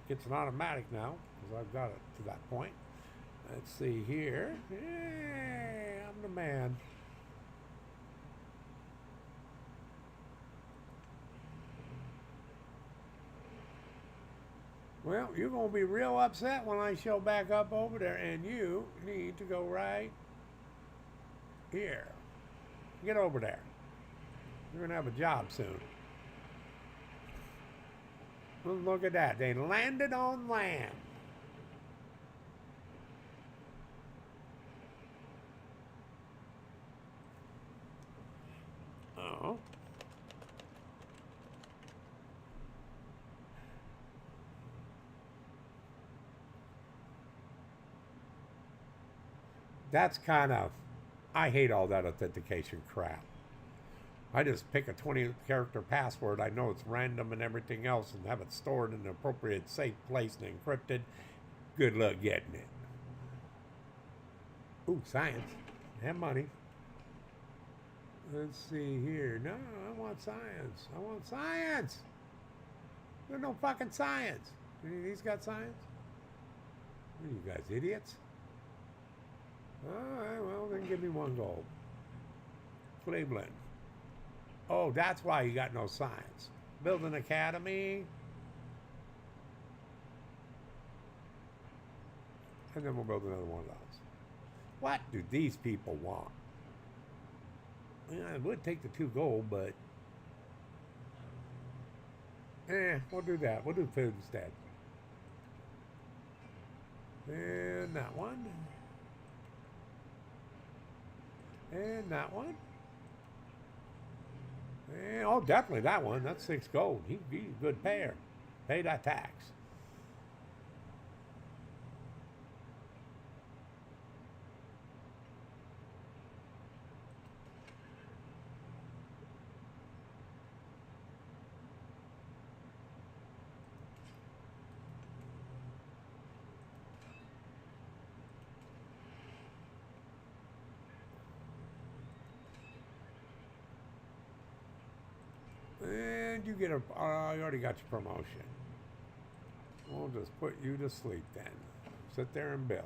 it's an automatic now, because I've got it to that point. Let's see here. Yay, I'm the man. Well, you're going to be real upset when I show back up over there, and you need to go right here. Get over there. You're going to have a job soon. Well, look at that. They landed on land. Oh. That's kind of, I hate all that authentication crap. I just pick a 20 character password. I know it's random and everything else and have it stored in an appropriate safe place and encrypted. Good luck getting it. Ooh, science. Have money. Let's see here. No, I want science. I want science. There's no fucking science. Any of these got science? What are you guys, idiots? Alright, well, then give me one gold. Cleveland. Oh, that's why you got no science. Build an academy. And then we'll build another one of those. What do these people want? Yeah, I would take the 2 gold, but... we'll do that. We'll do food instead. And that one. And that one. And, oh, definitely that one. That's 6 gold. He's a good payer. Pay that tax. And you get a, you already got your promotion. We'll just put you to sleep then. Sit there and build.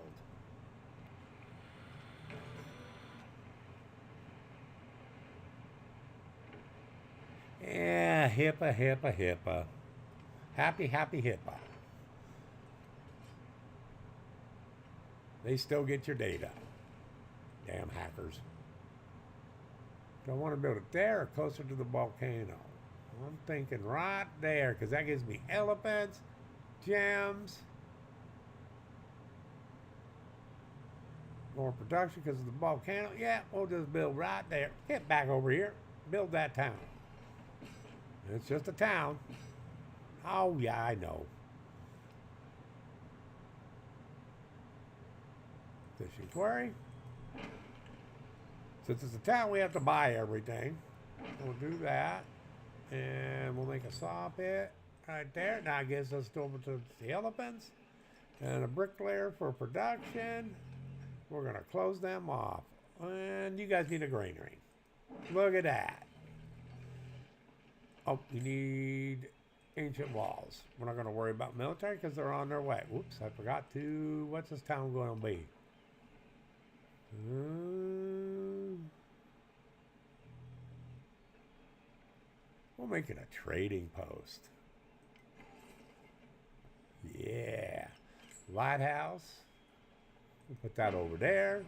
Yeah, HIPAA. Happy HIPAA. They still get your data. Damn hackers. Do I want to build it there or closer to the volcano? I'm thinking right there, because that gives me elephants, gems, more production because of the volcano. Yeah, we'll just build right there. Get back over here. Build that town. It's just a town. Oh, yeah, I know. Fishing quarry. Since it's a town, we have to buy everything. We'll do that. And we'll make a saw pit right there. Now it gets us over to the elephants. And a bricklayer for production. We're going to close them off. And you guys need a granary. Look at that. Oh, you need ancient walls. We're not going to worry about military because they're on their way. Whoops, I forgot to... What's this town going to be? We'll make it a trading post. Yeah. Lighthouse. We'll put that over there.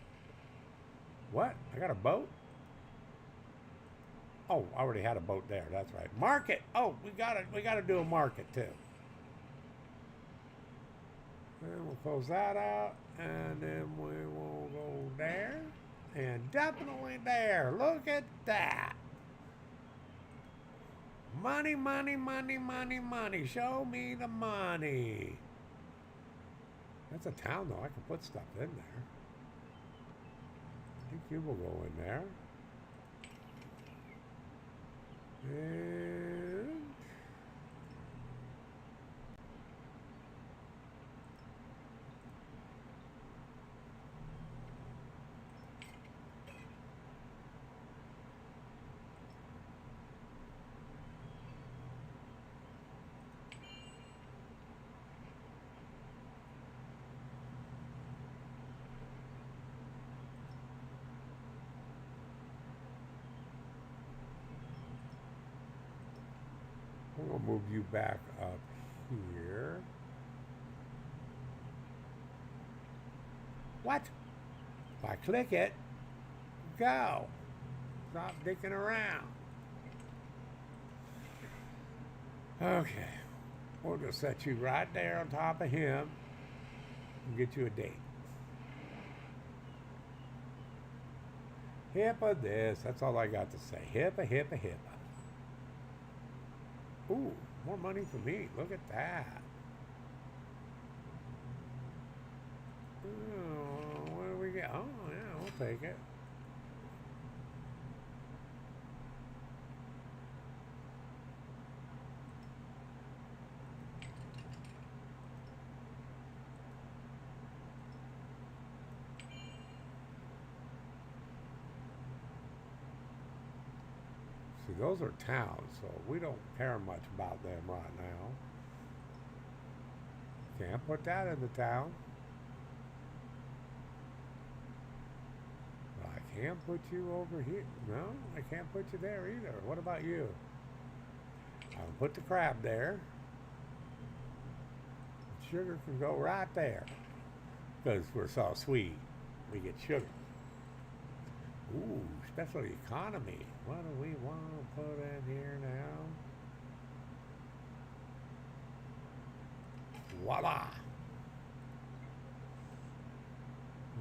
What? I got a boat? Oh, I already had a boat there. That's right. Market. Oh, we gotta do a market too. And we'll close that out. And then we will go there. And definitely there. Look at that. Money, money, money, money, money. Show me the money. That's a town, though. I can put stuff in there. I think you will go in there. And... we'll move you back up here. What? If I click it, go. Stop dicking around. Okay. We'll just set you right there on top of him and get you a date. HIPAA this. That's all I got to say. HIPAA, HIPAA, HIPAA. Ooh, more money for me. Look at that. Oh, what do we get? Oh, yeah, we'll take it. See, those are towns, so we don't care much about them right now. Can't put that in the town. But I can't put you over here. No, I can't put you there either. What about you? I'll put the crab there. Sugar can go right there. Because we're so sweet, we get sugar. Ooh, special economy. What do we want to put in here now? Voila!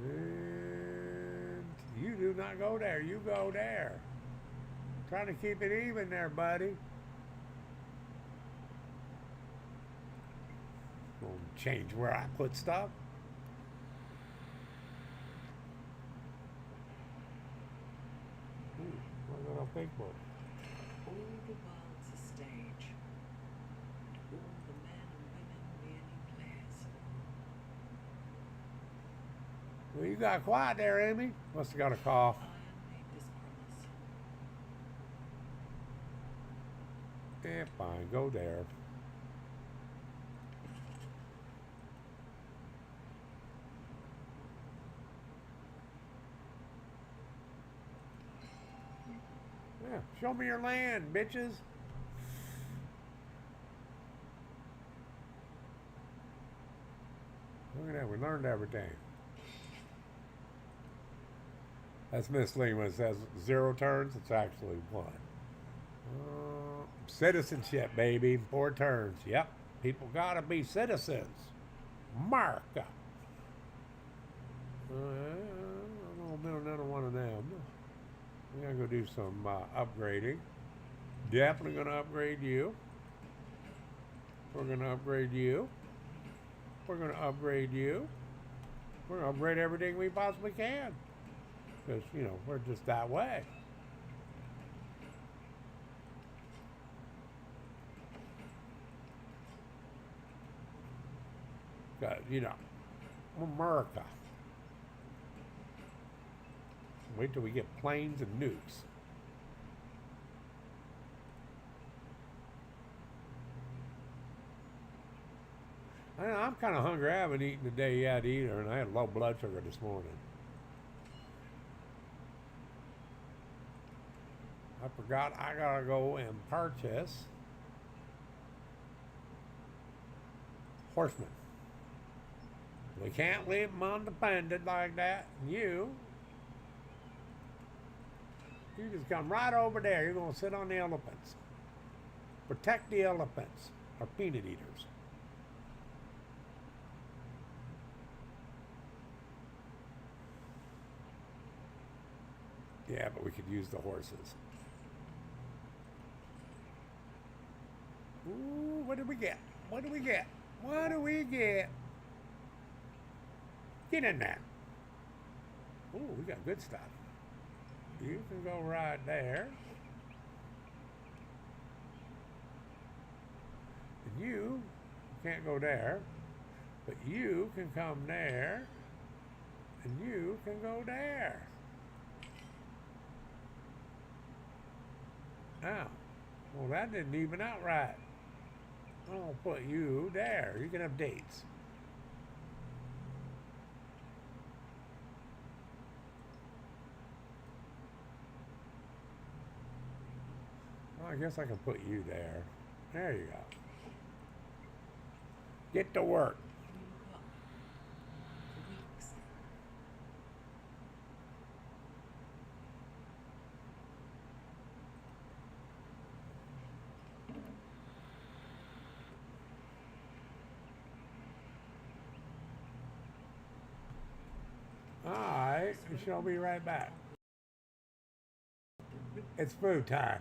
And you do not go there. You go there. Trying to keep it even there, buddy. Gonna change where I put stuff. What do I think for? All the world's a stage. All the men and women merely players. Well, you got quiet there, Amy. Must have got a cough. I made this promise. Eh, fine. Go there. Yeah, show me your land, bitches. Look at that, we learned everything. That's misleading when it says 0 turns, it's actually 1. Citizenship, baby, 4 turns. Yep, people gotta be citizens. America. I don't know about another one of them. We gotta go do some upgrading. Definitely gonna upgrade you. We're gonna upgrade you. We're gonna upgrade you. We're gonna upgrade everything we possibly can. Because, you know, we're just that way. Because, you know, America. Wait till we get planes and nukes. I'm kind of hungry. I haven't eaten today yet either, and I had low blood sugar this morning. I forgot I gotta go and purchase horsemen. We can't leave them undependent like that. You just come right over there. You're gonna sit on the elephants. Protect the elephants, or peanut eaters. Yeah, but we could use the horses. Ooh, what do we get? What do we get? What do we get? Get in there. Ooh, we got good stuff. You can go right there. And you can't go there, but you can come there, and you can go there. Oh, well, that didn't even out right. I'll put you there. You can have dates. Well, I guess I can put you there. There you go. Get to work. You look up for weeks. right, we shall be right back. It's food time.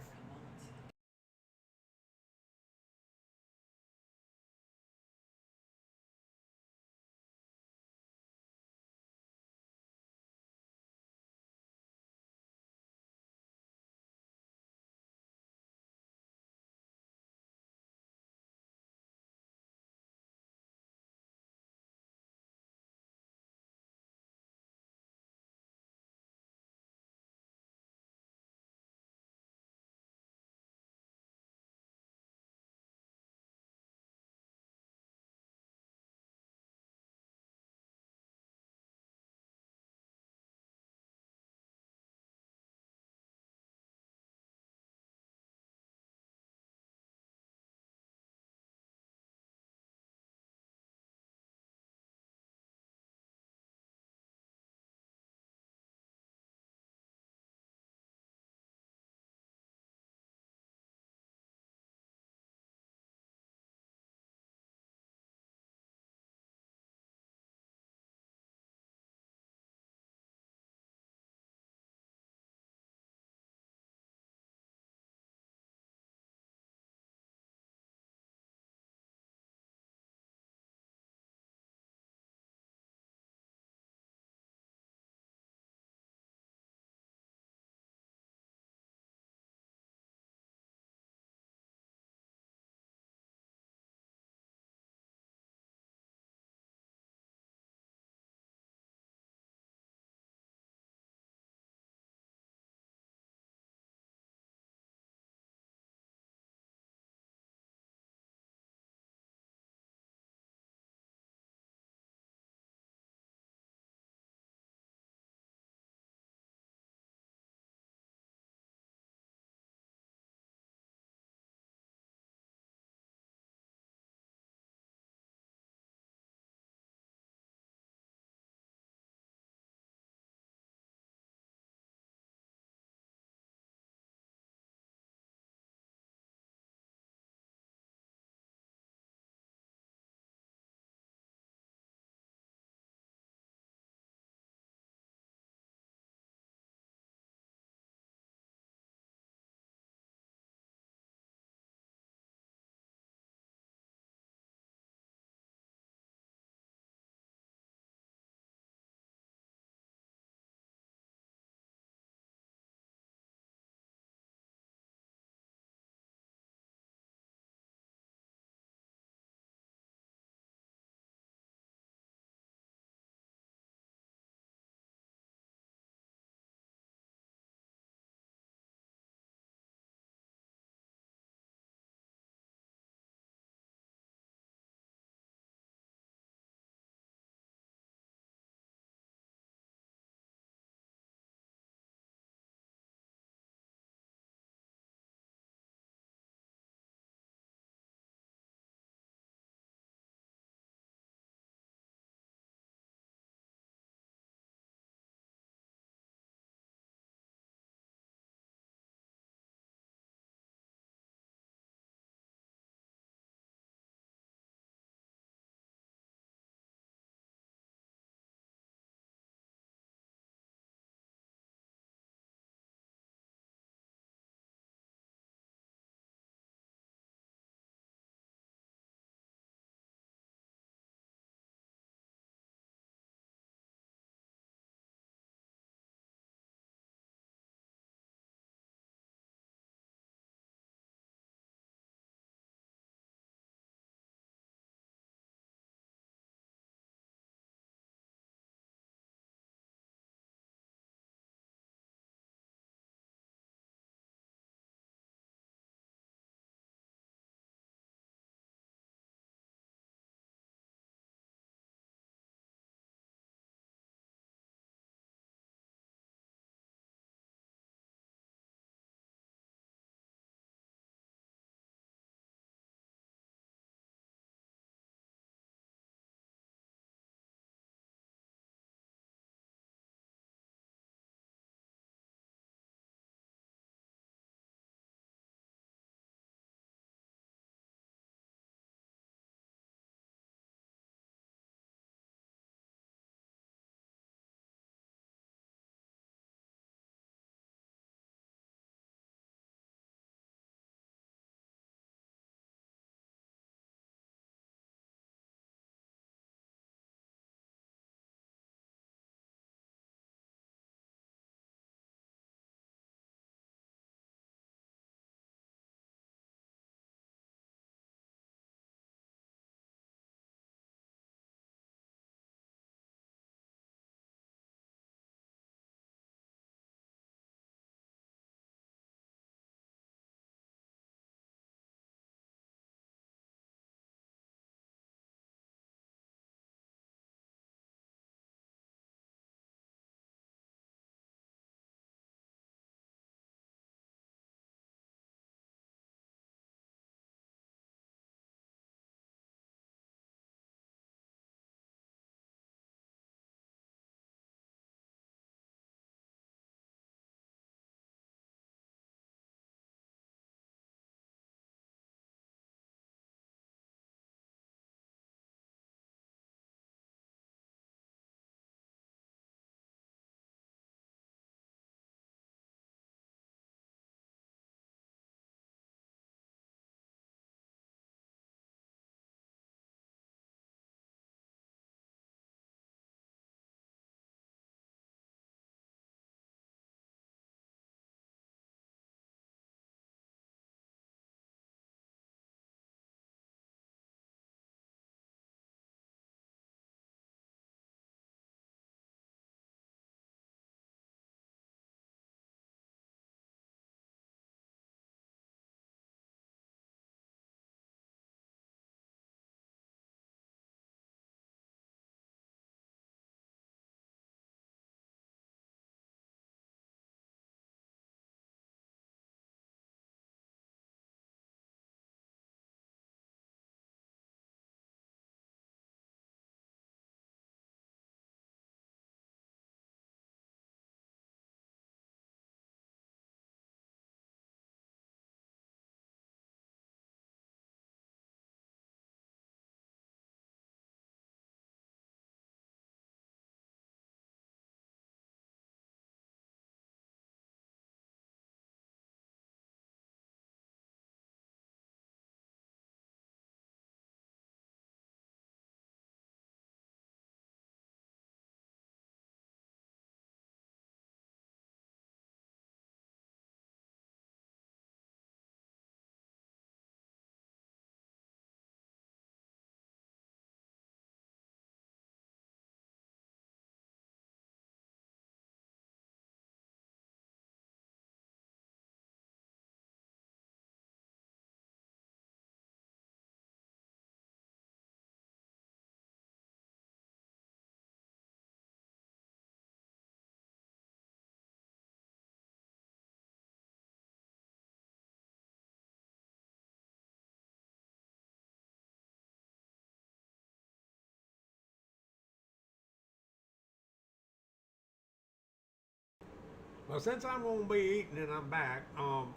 Well, since I'm gonna be eating and I'm back, I'm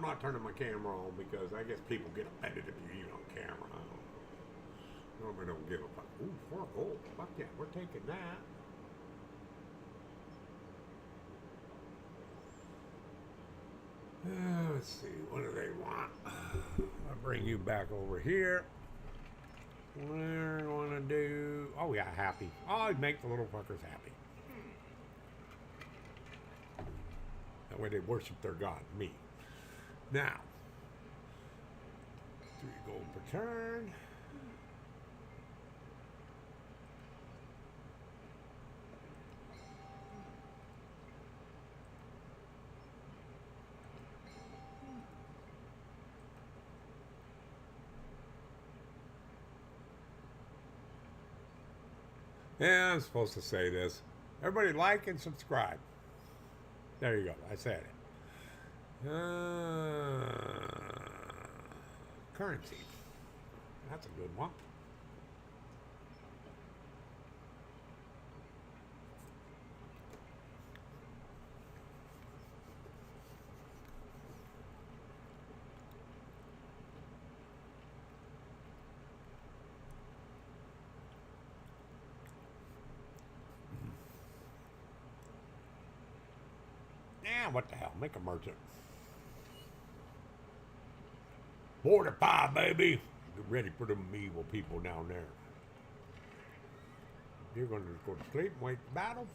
not turning my camera on because I guess people get offended if you eat on camera. I normally don't give a fuck. Ooh, 4 gold. Fuck yeah, we're taking that. Let's see, what do they want? I'll bring you back over here. We're gonna do. Oh yeah, happy. Oh, make the little fuckers happy. That way they worship their god, me. Now, 3 gold per turn. Yeah, I'm supposed to say this. Everybody like and subscribe. There you go. I said it. Currency. That's a good one. Yeah, what the hell? Make a merchant. Border pie, baby. Get ready for them evil people down there. You're going to just go to sleep and wait for battle.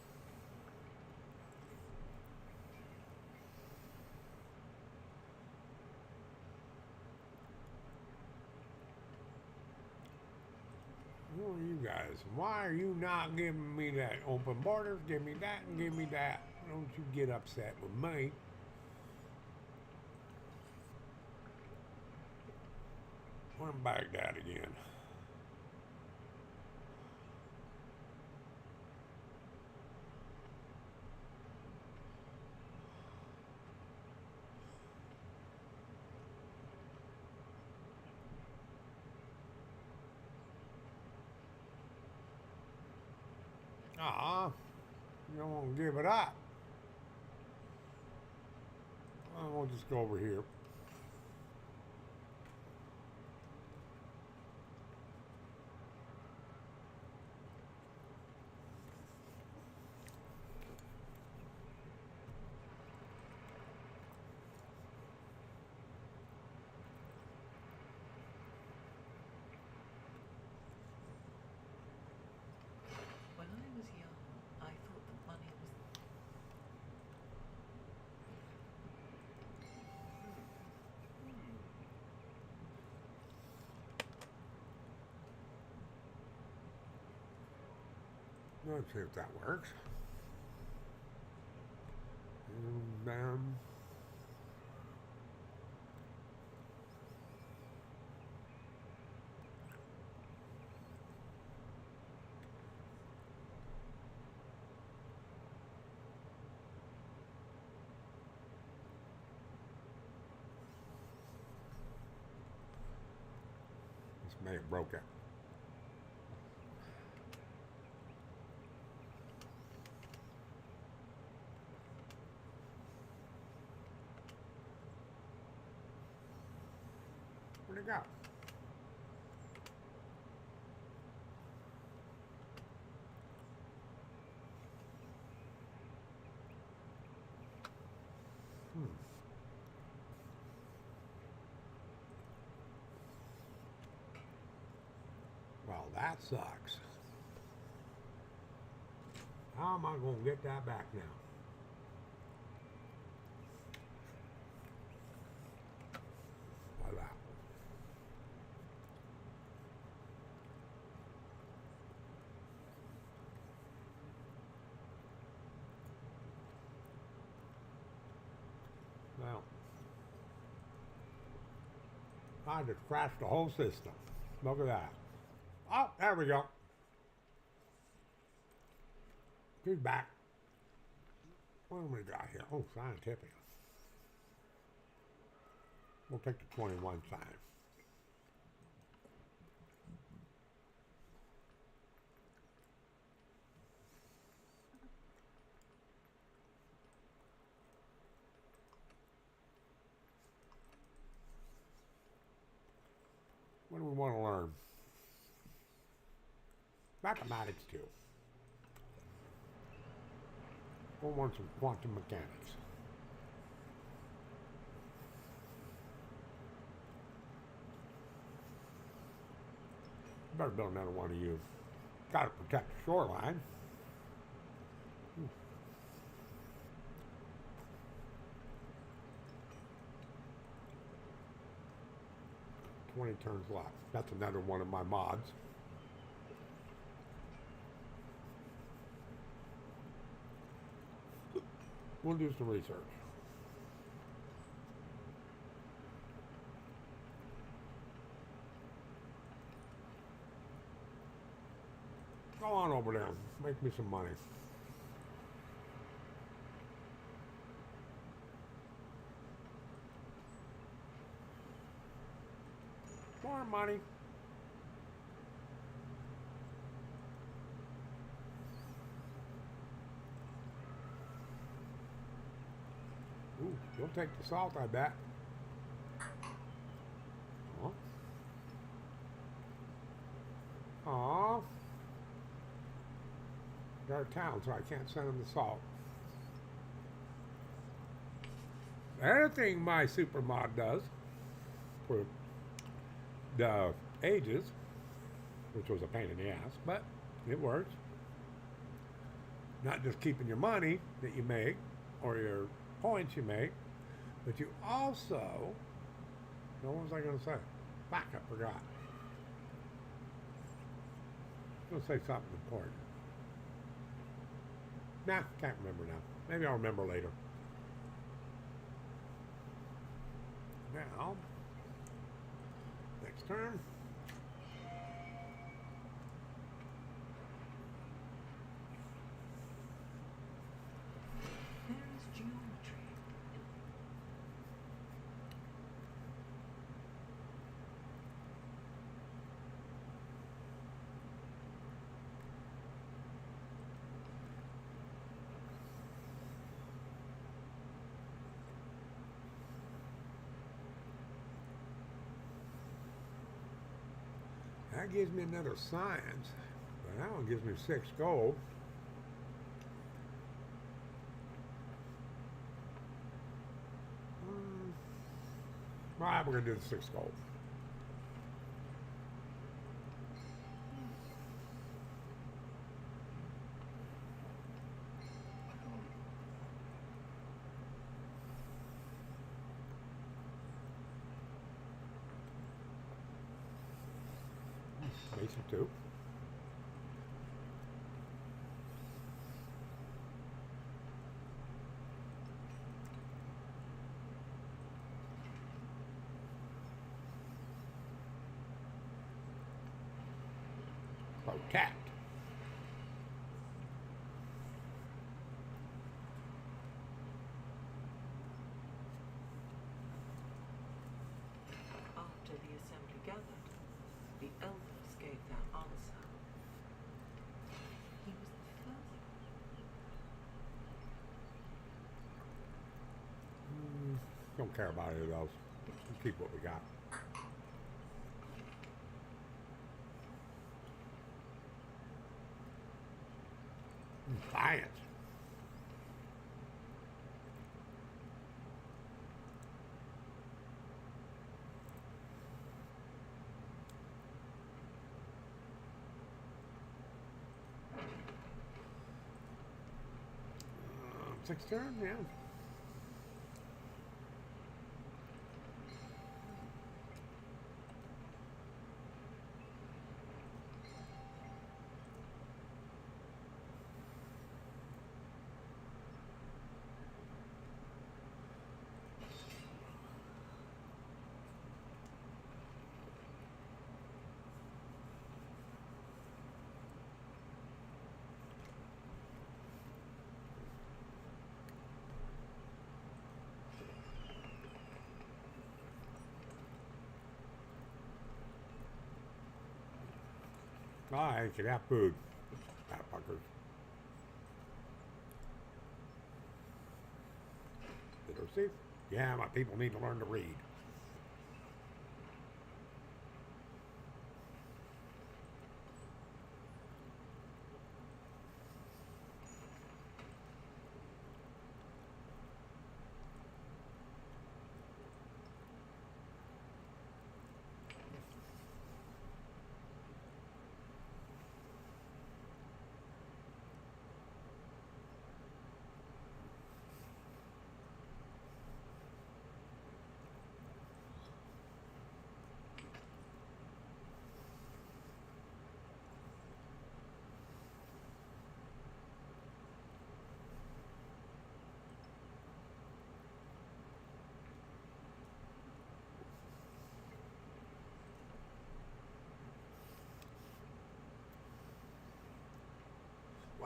Who are you guys? Why are you not giving me that open borders? Give me that and give me that. Don't you get upset with me. We're in Baghdad again. Aw, you don't want to give it up. Well, we'll just go over here. When I was young, I thought that money was. Let's see if that works. And, this may have broke it. Where'd it go? Well, that sucks. How am I going to get that back now? Like that. Well, I just crashed the whole system. Look at that. Oh, there we go. He's back. What do we got here? Oh, scientific. We'll take the 21 sign. want to learn. Mathematics too. We'll want some quantum mechanics. Better build another one of you. Got to protect the shoreline. 20 turns left. That's another one of my mods. We'll do some research. Go on over there. Make me some money. More money. Ooh, you'll take the salt, I bet. Aw. They're out of town, so I can't send them the salt. The other thing my super mod does for the ages, which was a pain in the ass, but it works. Not just keeping your money that you make or your points you make, but you also, what was I going to say? Fuck, I forgot. I was going to say something important. Nah, can't remember now. Maybe I'll remember later. Now, next turn. There's geometry. That gives me another science, but that one gives me 6 gold. Alright, we're going to do the 6 gold. Mason 2. Protect. After the assembly gathered, the elders gave their answer. He was the first. Don't care about any of those. We'll keep what we got. Science. Sixth turn, yeah. I can have food. Motherfuckers. Literacy? Yeah, my people need to learn to read.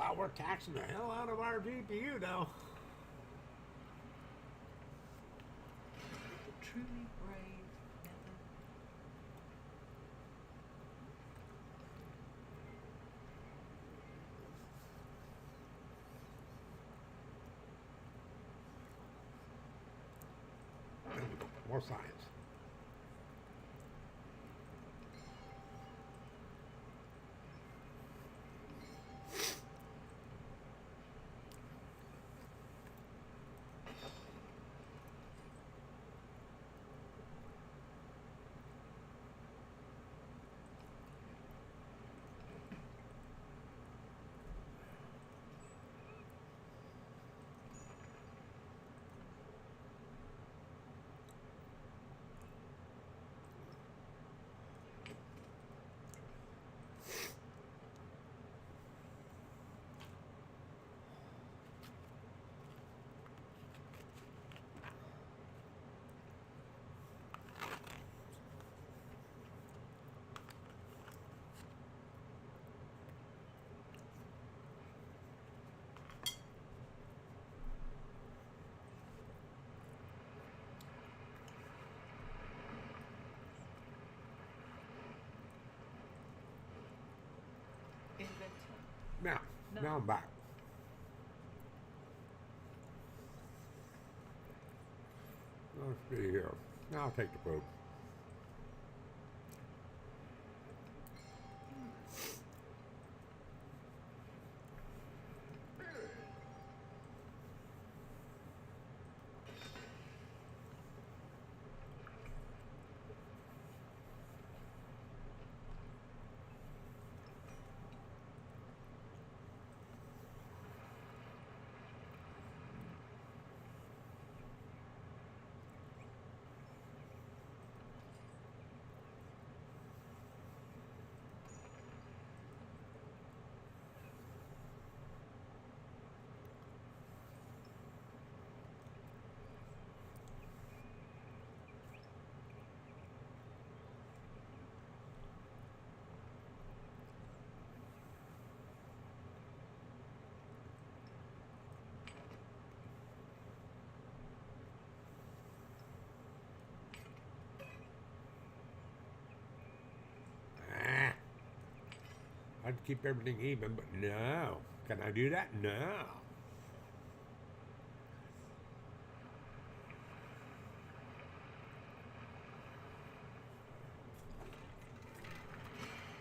Wow, we're taxing the hell out of our GPU now. The truly brave never. There we go. More science. Inventor. Now, No. now I'm back. Let's see here. Now I'll take the food. Ah, I'd keep everything even, but no. Can I do that? No.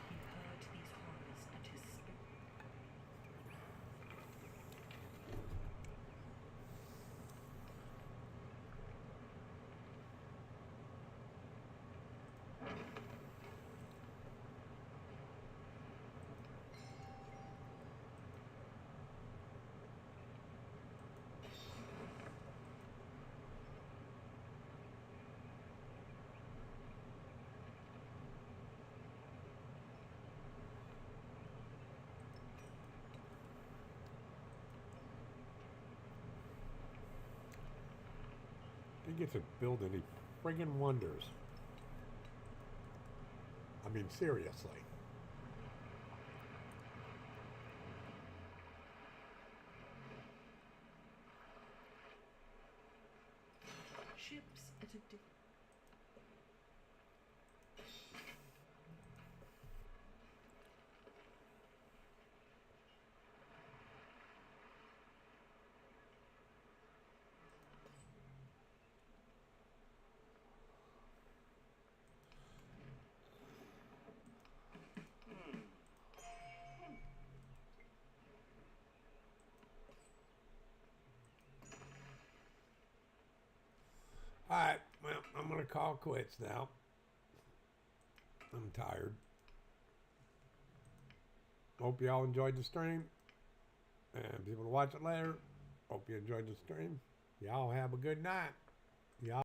He heard these horrors and his spirit. He gets to build any friggin' wonders. I mean, seriously. Ships at a distance. Alright, well, I'm going to call quits now. I'm tired. Hope y'all enjoyed the stream. And people will watch it later. Hope you enjoyed the stream. Y'all have a good night.